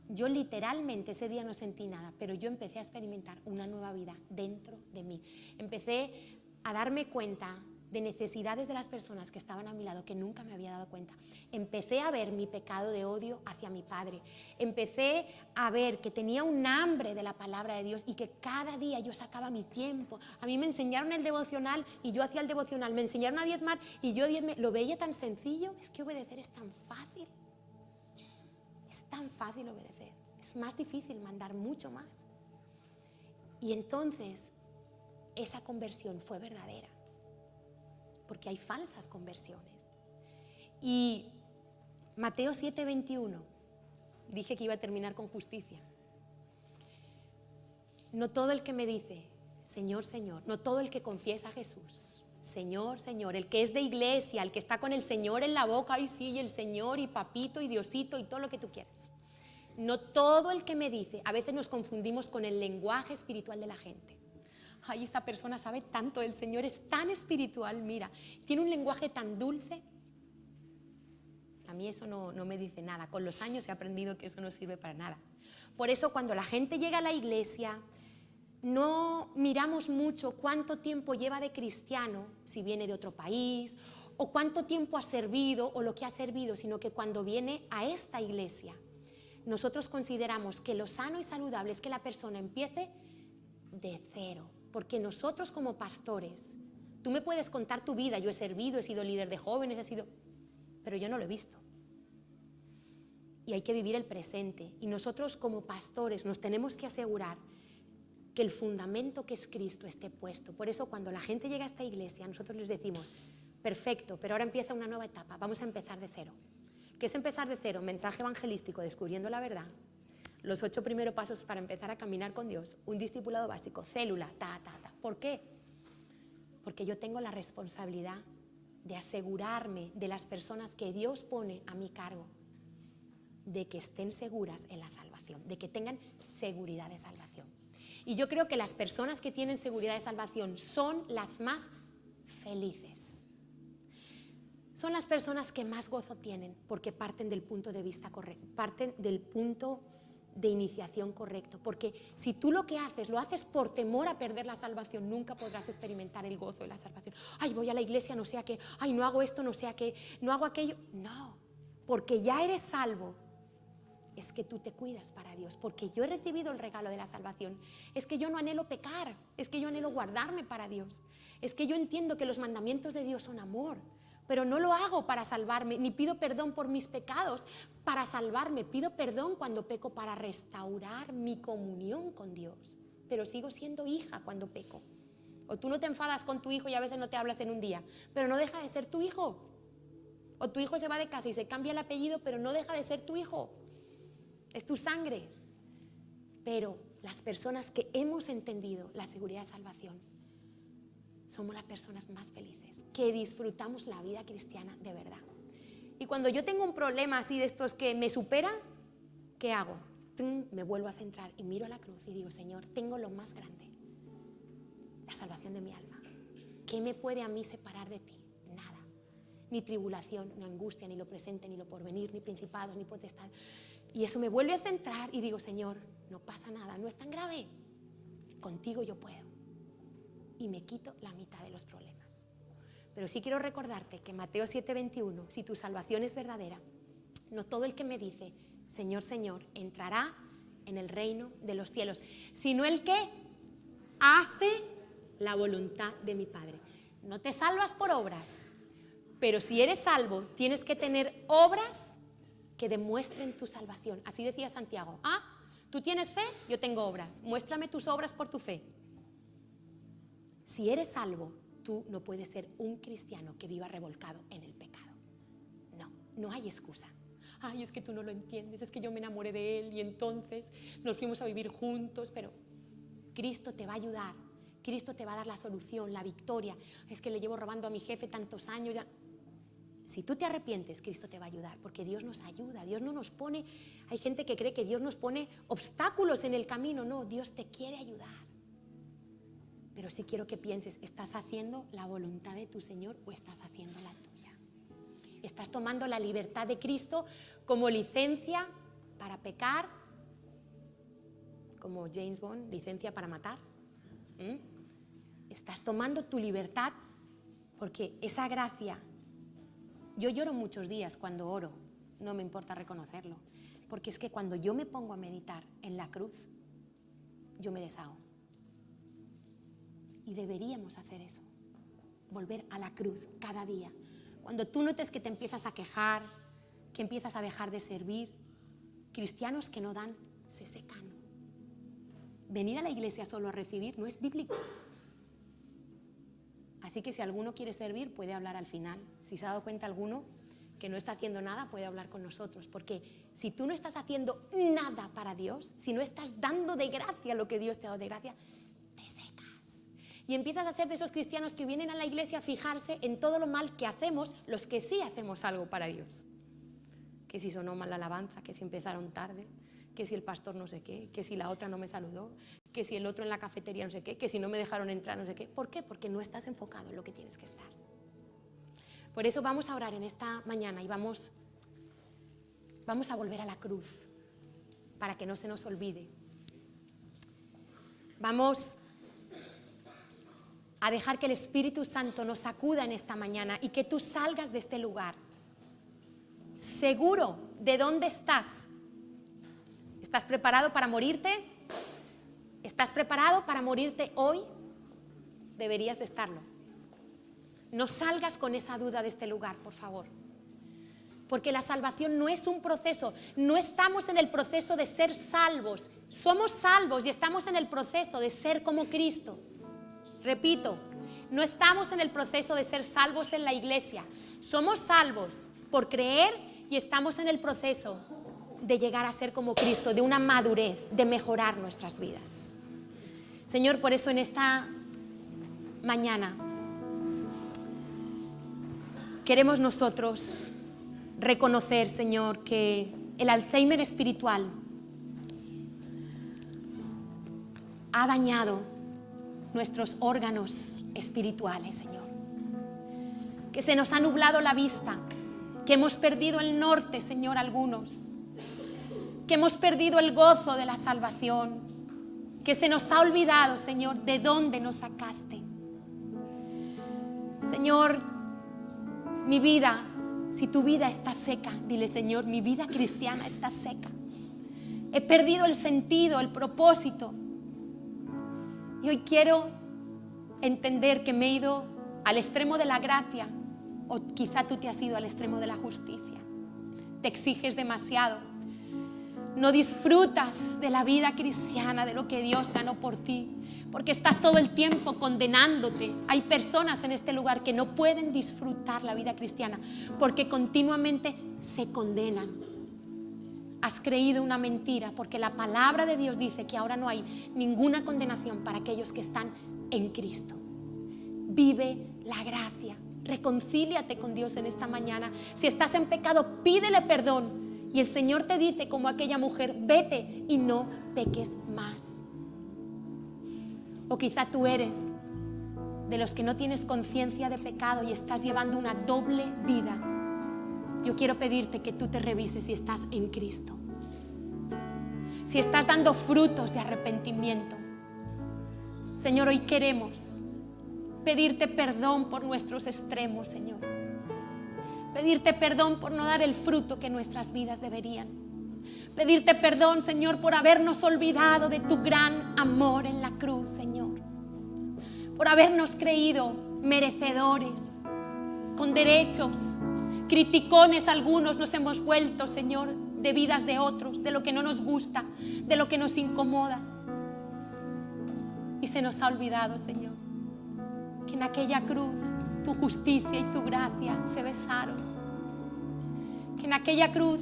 Yo literalmente ese día no sentí nada, pero yo empecé a experimentar una nueva vida dentro de mí. Empecé a darme cuenta de necesidades de las personas que estaban a mi lado que nunca me había dado cuenta. Empecé a ver mi pecado de odio hacia mi padre. Empecé a ver que tenía un hambre de la palabra de Dios y que cada día yo sacaba mi tiempo. A mí me enseñaron el devocional y yo hacía el devocional. Me enseñaron a diezmar y yo diezmé. Lo veía tan sencillo. Es que obedecer es tan fácil. Es tan fácil obedecer. Es más difícil mandar mucho más. Y entonces esa conversión fue verdadera. Porque hay falsas conversiones. Y Mateo 7:21, dije que iba a terminar con justicia. No todo el que me dice, Señor, Señor, no todo el que confiesa a Jesús, Señor, Señor, el que es de iglesia, el que está con el Señor en la boca, ay sí, y el Señor, y papito, y Diosito, y todo lo que tú quieras. No todo el que me dice, a veces nos confundimos con el lenguaje espiritual de la gente. Ay, esta persona sabe tanto, el Señor es tan espiritual, mira, tiene un lenguaje tan dulce. A mí eso no me dice nada. Con los años he aprendido que eso no sirve para nada. Por eso cuando la gente llega a la iglesia, no miramos mucho cuánto tiempo lleva de cristiano, si viene de otro país, o cuánto tiempo ha servido, o lo que ha servido, sino que cuando viene a esta iglesia, nosotros consideramos que lo sano y saludable es que la persona empiece de cero. Porque nosotros como pastores, tú me puedes contar tu vida, yo he servido, he sido líder de jóvenes, pero yo no lo he visto. Y hay que vivir el presente. Y nosotros como pastores nos tenemos que asegurar que el fundamento que es Cristo esté puesto. Por eso cuando la gente llega a esta iglesia, nosotros les decimos, perfecto, pero ahora empieza una nueva etapa, vamos a empezar de cero. ¿Qué es empezar de cero? Mensaje evangelístico, descubriendo la verdad. Los 8 primeros pasos para empezar a caminar con Dios, un discipulado básico, célula, ¿Por qué? Porque yo tengo la responsabilidad de asegurarme de las personas que Dios pone a mi cargo, de que estén seguras en la salvación, de que tengan seguridad de salvación. Y yo creo que las personas que tienen seguridad de salvación son las más felices. Son las personas que más gozo tienen porque parten del punto de vista correcto, parten del punto de iniciación correcto, porque si tú lo que haces, lo haces por temor a perder la salvación, nunca podrás experimentar el gozo de la salvación. Ay, voy a la iglesia, no sé a qué, ay, no hago esto, no sé a qué, no hago aquello. No, porque ya eres salvo, es que tú te cuidas para Dios, porque yo he recibido el regalo de la salvación. Es que yo no anhelo pecar, es que yo anhelo guardarme para Dios. Es que yo entiendo que los mandamientos de Dios son amor, pero no lo hago para salvarme, ni pido perdón por mis pecados para salvarme. Pido perdón cuando peco para restaurar mi comunión con Dios, pero sigo siendo hija cuando peco. O tú no te enfadas con tu hijo y a veces no te hablas en un día, pero no deja de ser tu hijo. O tu hijo se va de casa y se cambia el apellido, pero no deja de ser tu hijo. Es tu sangre. Pero las personas que hemos entendido la seguridad de salvación somos las personas más felices, que disfrutamos la vida cristiana de verdad. Y cuando yo tengo un problema así de estos que me superan, ¿qué hago? Me vuelvo a centrar y miro a la cruz y digo, Señor, tengo lo más grande, la salvación de mi alma. ¿Qué me puede a mí separar de ti? Nada. Ni tribulación, ni angustia, ni lo presente, ni lo porvenir, ni principados, ni potestad. Y eso me vuelve a centrar y digo, Señor, no pasa nada, no es tan grave. Contigo yo puedo. Y me quito la mitad de los problemas. Pero sí quiero recordarte que Mateo 7:21, si tu salvación es verdadera, no todo el que me dice, Señor, Señor, entrará en el reino de los cielos, sino el que hace la voluntad de mi Padre. No te salvas por obras, pero si eres salvo, tienes que tener obras que demuestren tu salvación. Así decía Santiago. ¿Tú tienes fe? Yo tengo obras. Muéstrame tus obras por tu fe. Si eres salvo, tú no puedes ser un cristiano que viva revolcado en el pecado. No hay excusa. Ay, es que tú no lo entiendes, es que yo me enamoré de él y entonces nos fuimos a vivir juntos, pero Cristo te va a ayudar, Cristo te va a dar la solución, la victoria. Es que le llevo robando a mi jefe tantos años ya. Si tú te arrepientes, Cristo te va a ayudar, porque Dios nos ayuda, Dios no nos pone, hay gente que cree que Dios nos pone obstáculos en el camino, no, Dios te quiere ayudar. Pero sí quiero que pienses, ¿estás haciendo la voluntad de tu Señor o estás haciendo la tuya? ¿Estás tomando la libertad de Cristo como licencia para pecar? Como James Bond, licencia para matar. ¿Estás tomando tu libertad? Porque esa gracia, yo lloro muchos días cuando oro, no me importa reconocerlo, porque es que cuando yo me pongo a meditar en la cruz, yo me deshago. Y deberíamos hacer eso, volver a la cruz cada día. Cuando tú notes que te empiezas a quejar, que empiezas a dejar de servir, cristianos que no dan, se secan. Venir a la iglesia solo a recibir no es bíblico. Así que si alguno quiere servir, puede hablar al final. Si se ha dado cuenta alguno que no está haciendo nada, puede hablar con nosotros. Porque si tú no estás haciendo nada para Dios, si no estás dando de gracia lo que Dios te ha dado de gracia, te secas. Y empiezas a ser de esos cristianos que vienen a la iglesia a fijarse en todo lo mal que hacemos, los que sí hacemos algo para Dios. Que si sonó mal la alabanza, que si empezaron tarde, que si el pastor no sé qué, que si la otra no me saludó, que si el otro en la cafetería no sé qué, que si no me dejaron entrar no sé qué. ¿Por qué? Porque no estás enfocado en lo que tienes que estar. Por eso vamos a orar en esta mañana y vamos a volver a la cruz para que no se nos olvide. Vamos a dejar que el Espíritu Santo nos sacuda en esta mañana y que tú salgas de este lugar seguro de dónde estás. ¿Estás preparado para morirte? ¿Estás preparado para morirte hoy? Deberías de estarlo. No salgas con esa duda de este lugar, por favor. Porque la salvación no es un proceso. No estamos en el proceso de ser salvos. Somos salvos y estamos en el proceso de ser como Cristo. Repito, no estamos en el proceso de ser salvos en la iglesia. Somos salvos por creer y estamos en el proceso de llegar a ser como Cristo, de una madurez, de mejorar nuestras vidas. Señor, por eso en esta mañana queremos nosotros reconocer, Señor, que el Alzheimer espiritual ha dañado nuestros órganos espirituales, Señor. Que se nos ha nublado la vista, que hemos perdido el norte, Señor, algunos. Que hemos perdido el gozo de la salvación, que se nos ha olvidado, Señor, de dónde nos sacaste. Señor, mi vida, si tu vida está seca, dile, Señor, mi vida cristiana está seca. He perdido el sentido, el propósito. Y hoy quiero entender que me he ido al extremo de la gracia, o quizá tú te has ido al extremo de la justicia. Te exiges demasiado. No disfrutas de la vida cristiana, de lo que Dios ganó por ti, porque estás todo el tiempo condenándote. Hay personas en este lugar que no pueden disfrutar la vida cristiana porque continuamente se condenan. Has creído una mentira, porque la palabra de Dios dice que ahora no hay ninguna condenación para aquellos que están en Cristo. Vive la gracia, reconcíliate con Dios en esta mañana. Si estás en pecado, pídele perdón, y el Señor te dice, como aquella mujer, vete y no peques más. O quizá tú eres de los que no tienes conciencia de pecado y estás llevando una doble vida. Yo quiero pedirte que tú te revises si estás en Cristo, si estás dando frutos de arrepentimiento. Señor, hoy queremos pedirte perdón por nuestros extremos, Señor. Pedirte perdón por no dar el fruto que nuestras vidas deberían. Pedirte perdón, Señor, por habernos olvidado de tu gran amor en la cruz, Señor. Por habernos creído merecedores, con derechos. Criticones algunos nos hemos vuelto, Señor, de vidas de otros, de lo que no nos gusta, de lo que nos incomoda. Y se nos ha olvidado, Señor, que en aquella cruz tu justicia y tu gracia se besaron. Que en aquella cruz,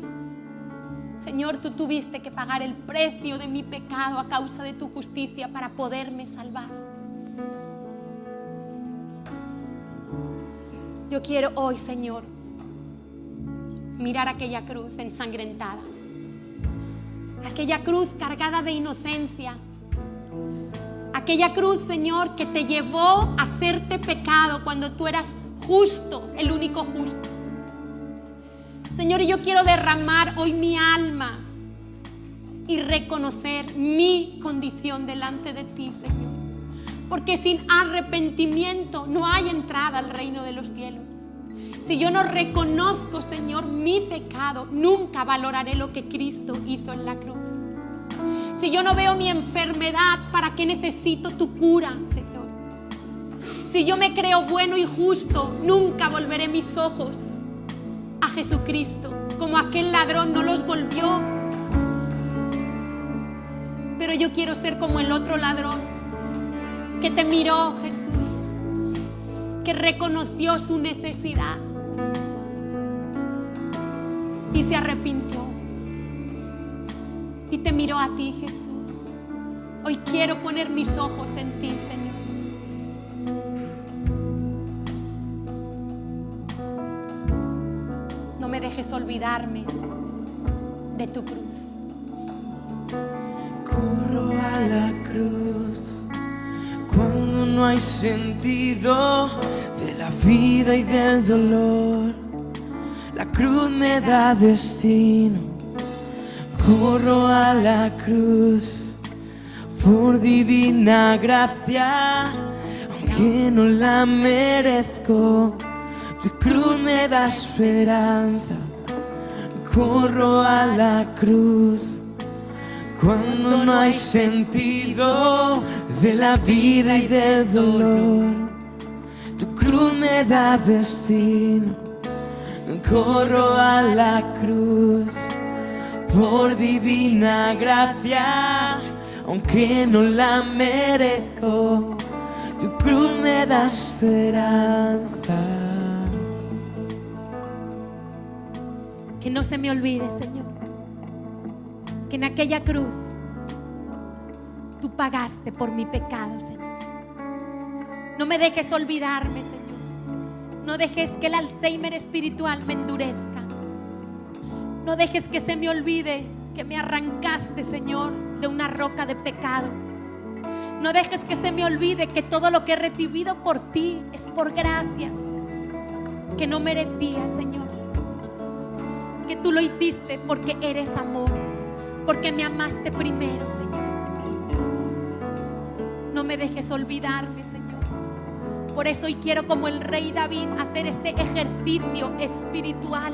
Señor, tú tuviste que pagar el precio de mi pecado a causa de tu justicia para poderme salvar. Yo quiero hoy, Señor, mirar aquella cruz ensangrentada, aquella cruz cargada de inocencia, aquella cruz, Señor, que te llevó a hacerte pecado cuando tú eras justo, el único justo. Señor, y yo quiero derramar hoy mi alma y reconocer mi condición delante de ti, Señor, porque sin arrepentimiento no hay entrada al reino de los cielos. Si yo no reconozco, Señor, mi pecado, nunca valoraré lo que Cristo hizo en la cruz. Si yo no veo mi enfermedad, ¿para qué necesito tu cura, Señor? Si yo me creo bueno y justo, nunca volveré mis ojos a Jesucristo, como aquel ladrón no los volvió. Pero yo quiero ser como el otro ladrón, que te miró, Jesús, que reconoció su necesidad y se arrepintió y te miró a ti, Jesús. Hoy quiero poner mis ojos en ti, Señor. No me dejes olvidarme de tu cruz. Corro a la cruz cuando no hay sentido de la vida y del dolor. La cruz me da destino. Corro a la cruz por divina gracia, aunque no la merezco. Tu cruz me da esperanza. Corro a la cruz cuando no hay sentido de la vida y del dolor. Tu cruz me da destino. Corro a la cruz por divina gracia, aunque no la merezco. Tu cruz me da esperanza. Que no se me olvide, Señor, que en aquella cruz tú pagaste por mi pecado, Señor. No me dejes olvidarme, Señor. No dejes que el Alzheimer espiritual me endurezca. No dejes que se me olvide que me arrancaste, Señor, de una roca de pecado. No dejes que se me olvide que todo lo que he recibido por ti es por gracia, que no merecía, Señor. Que tú lo hiciste porque eres amor, porque me amaste primero, Señor. No me dejes olvidarme, Señor. Por eso hoy quiero, como el rey David, hacer este ejercicio espiritual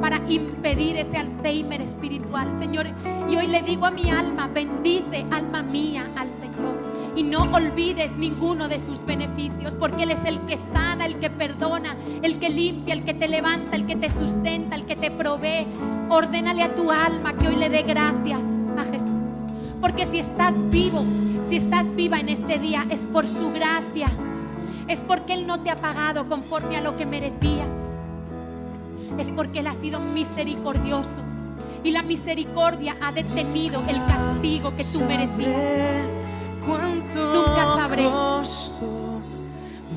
para impedir ese Alzheimer espiritual, Señor. Y hoy le digo a mi alma: bendice, alma mía, al Señor. Y no olvides ninguno de sus beneficios, porque Él es el que sana, el que perdona, el que limpia, el que te levanta, el que te sustenta, el que te provee. Ordénale a tu alma que hoy le dé gracias a Jesús, porque si estás vivo, si estás viva en este día, es por su gracia, es porque Él no te ha pagado conforme a lo que merecías, es porque Él ha sido misericordioso y la misericordia ha detenido el castigo que tú merecías. Nunca sabré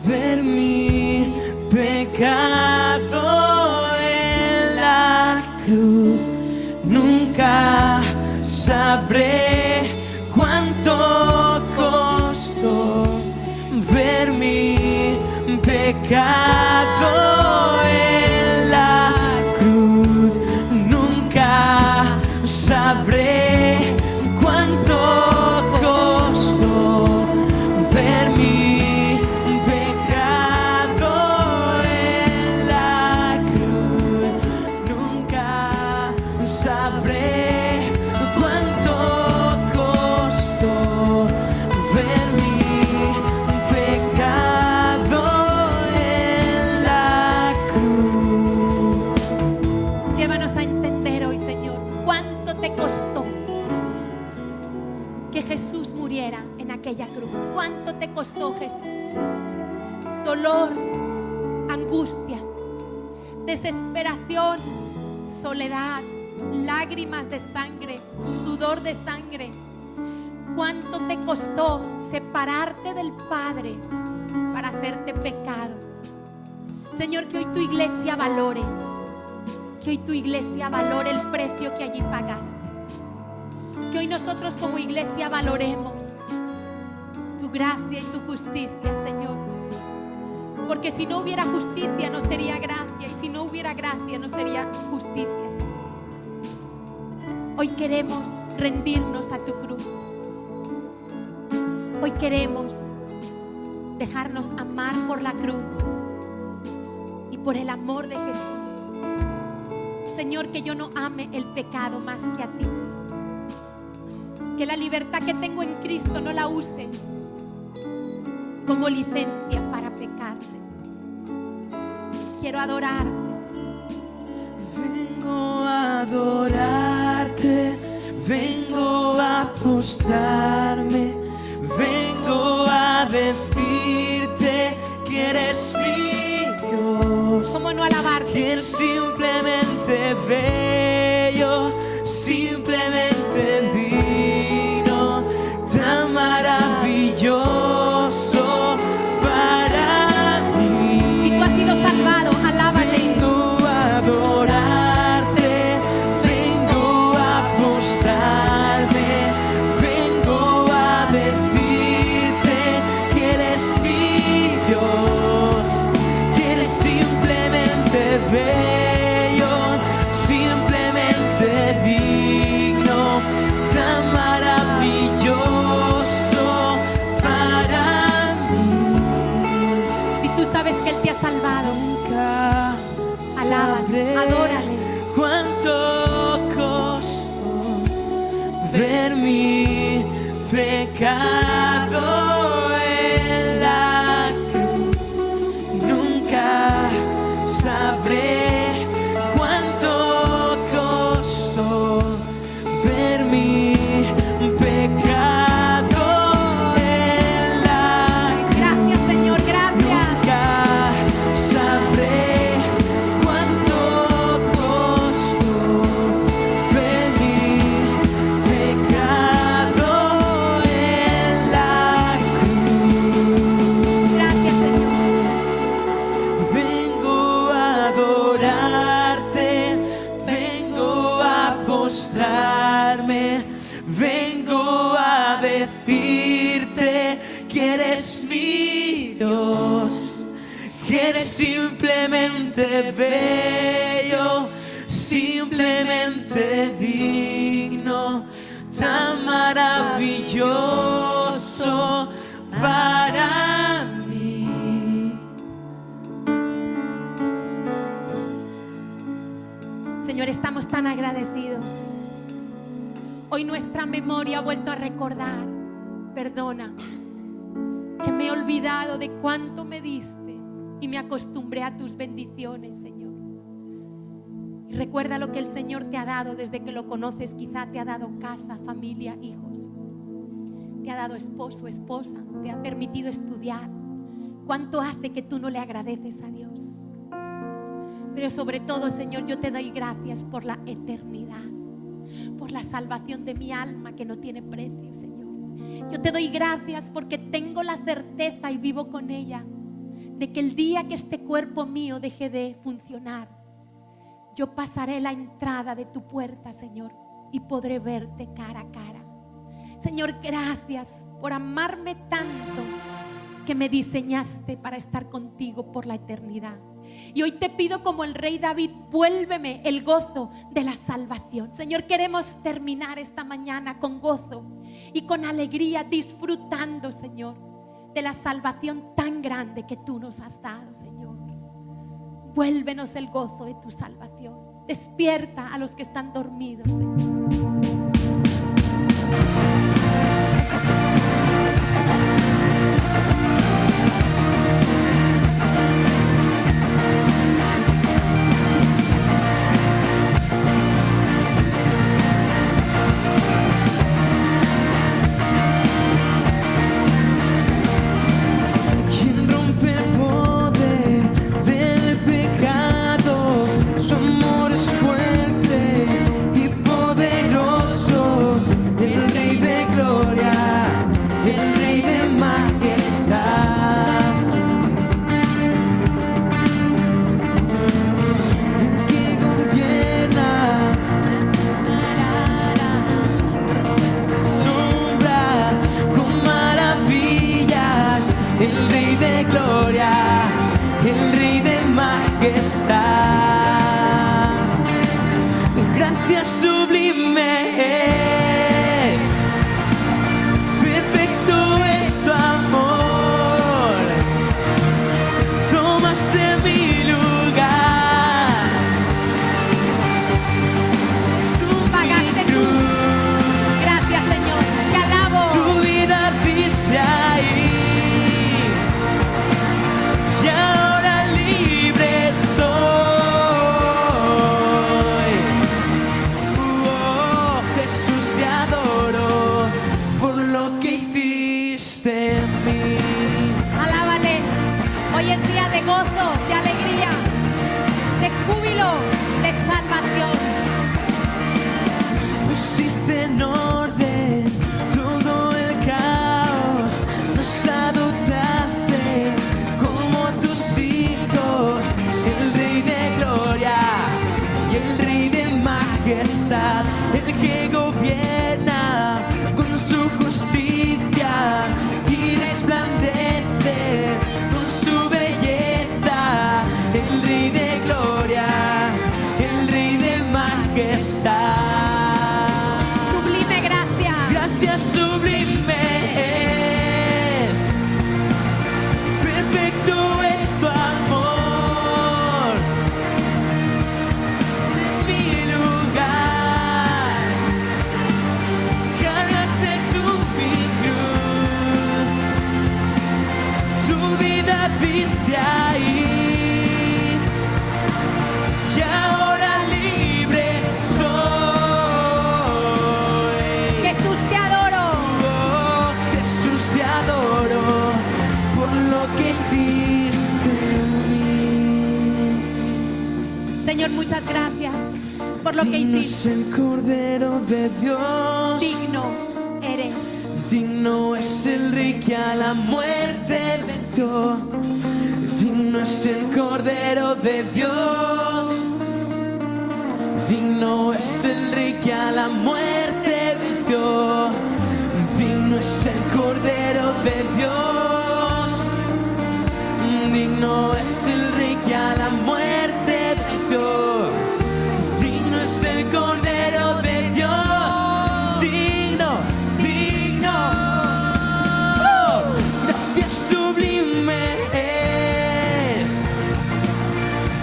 ver mi pecado en la cruz. Nunca sabré cuánto costó ver mi pecado en la cruz. Nunca sabré cuánto costó ver mi pecado en la cruz. Nunca sabré cuánto costó ver mi pecado en la cruz. Llévanos a entender hoy, Señor, cuánto te costó que Jesús muriera en aquella cruz. ¿Cuánto te costó, Jesús? Dolor, angustia, desesperación, soledad, lágrimas de sangre, sudor de sangre. ¿Cuánto te costó separarte del Padre para hacerte pecado? Señor, que hoy tu iglesia valore, que hoy tu iglesia valore el precio que allí pagaste. Que hoy nosotros como iglesia valoremos tu gracia y tu justicia, Señor. Porque si no hubiera justicia no sería gracia, y si no hubiera gracia no sería justicia, Señor. Hoy queremos rendirnos a tu cruz. Hoy queremos dejarnos amar por la cruz y por el amor de Jesús. Señor, que yo no ame el pecado más que a ti. Que la libertad que tengo en Cristo no la use como licencia para pecarse. Quiero adorarte, Señor. Vengo a adorarte, vengo a postrarme, vengo a decirte que eres mi Dios. ¿Cómo no alabarte? Que eres simplemente bello, simplemente digno, tan maravilloso para mí. Si tú has sido salvado, alábale. Vengo a adorarte, vengo a postrarme, vengo a decirte que eres mi Dios, que eres simplemente bello, simplemente digno, tan maravilloso para mí. Si tú sabes que Él te ha salvado, Nunca alábale, sabré adórale. cuánto costó ver mi pecado en la cruz. Nunca sabré cuánto costó ver mi pecado en la cruz. Gracias, Señor, gracias. Nunca sabré cuánto costó ver mi pecado en la cruz. Gracias, Señor. Vengo a adorarte, vengo a postrarme, vengo a decirte que eres mi Dios, que eres simplemente bello, simplemente digno, tan maravilloso para mí. Señor, estamos tan agradecidos. Hoy nuestra memoria ha vuelto a recordar. Perdona, que me he olvidado de cuánto me diste y me acostumbré a tus bendiciones, Señor. Y recuerda lo que el Señor te ha dado desde que lo conoces. Quizá te ha dado casa, familia, hijos. Te ha dado esposo, esposa. Te ha permitido estudiar. ¿Cuánto hace que tú no le agradeces a Dios? Pero sobre todo, Señor, yo te doy gracias por la eternidad, por la salvación de mi alma que no tiene precio, Señor. Yo te doy gracias porque tengo la certeza y vivo con ella de que el día que este cuerpo mío deje de funcionar, yo pasaré la entrada de tu puerta, Señor, y podré verte cara a cara. Señor, gracias por amarme tanto que me diseñaste para estar contigo por la eternidad. Y hoy te pido, como el rey David, vuélveme el gozo de la salvación. Señor, queremos terminar esta mañana con gozo y con alegría, disfrutando, Señor, de la salvación tan grande que tú nos has dado, Señor. Vuélvenos el gozo de tu salvación. Despierta a los que están dormidos, Señor. Gracias sublimes, perfecto es tu amor, tomaste mi lugar, tú pagaste tú. Gracias, Señor, te alabo. Tu vida diste ahí y ahora libre soy. Alábale. Hoy es día de gozo, de alegría, de júbilo, de salvación. Pusiste en orden todo el caos, nos adoptaste como tus hijos, el Rey de gloria y el Rey de majestad, el que gobierna con su justicia y resplandece con su belleza, el Rey de gloria, el Rey de majestad. Sublime gracia. Gracias sublimes, perfecto es tu amor, de mi lugar, cargaste tú mi cruz, tu vida diste ahí y ahora libre soy. Jesús, te adoro. Oh, Jesús, te adoro por lo que hiciste en mí. Señor, muchas gracias por lo que Digno es hiciste. el Cordero de Dios, Digno eres. digno es el Rey que a la muerte venció, digno es el Cordero de Dios, digno es el Rey que a la muerte venció, digno es el Cordero de Dios, digno es el Rey que a la muerte venció, digno es el Cordero de Dios, digno, digno. Oh, gracias sublime es,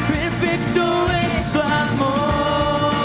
perfecto es tu amor,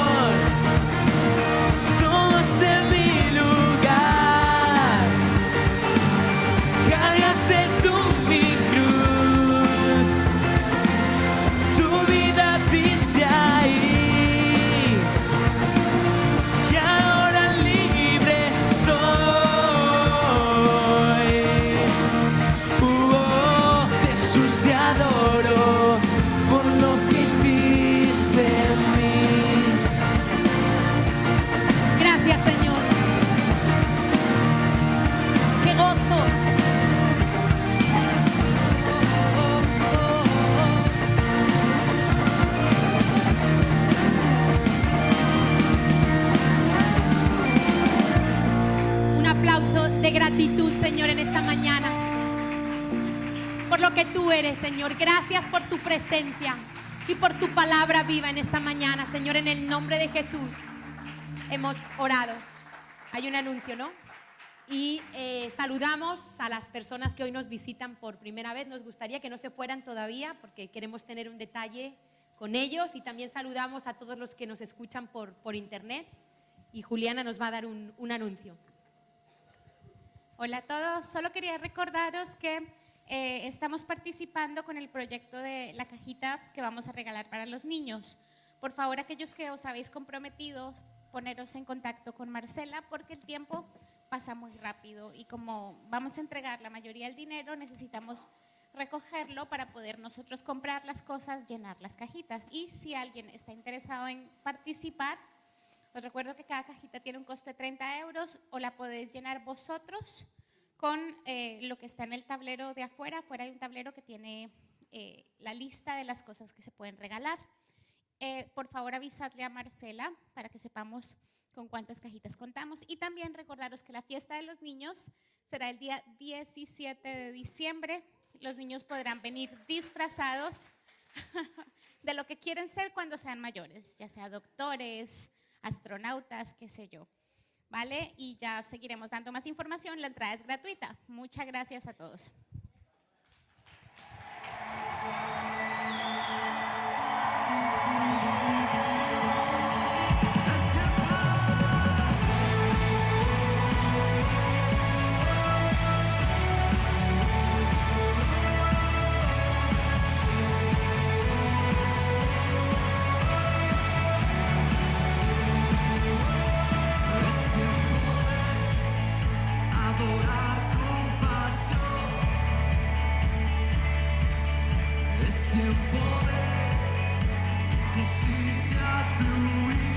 de gratitud, Señor, en esta mañana. Por lo que tú eres, Señor. Gracias por tu presencia y por tu palabra viva en esta mañana, Señor, en el nombre de Jesús. Hemos orado. Hay un anuncio, ¿no? Y saludamos a las personas que hoy nos visitan por primera vez. Nos gustaría que no se fueran todavía porque queremos tener un detalle con ellos, y también saludamos a todos los que nos escuchan por internet, y Juliana nos va a dar un anuncio. Hola a todos, solo quería recordaros que estamos participando con el proyecto de la cajita que vamos a regalar para los niños. Por favor, aquellos que os habéis comprometido, poneros en contacto con Marcela, porque el tiempo pasa muy rápido y como vamos a entregar la mayoría del dinero, necesitamos recogerlo para poder nosotros comprar las cosas, llenar las cajitas. Y si alguien está interesado en participar, os recuerdo que cada cajita tiene un costo de 30 euros, o la podéis llenar vosotros con lo que está en el tablero de afuera. Afuera hay un tablero que tiene la lista de las cosas que se pueden regalar. Por favor, avisadle a Marcela para que sepamos con cuántas cajitas contamos. Y también recordaros que la fiesta de los niños será el día 17 de diciembre. Los niños podrán venir disfrazados de lo que quieren ser cuando sean mayores, ya sea doctores, astronautas, qué sé yo, ¿vale? Y ya seguiremos dando más información. La entrada es gratuita. Muchas gracias a todos. Adorar con pasión, es tiempo de tu justicia fluir.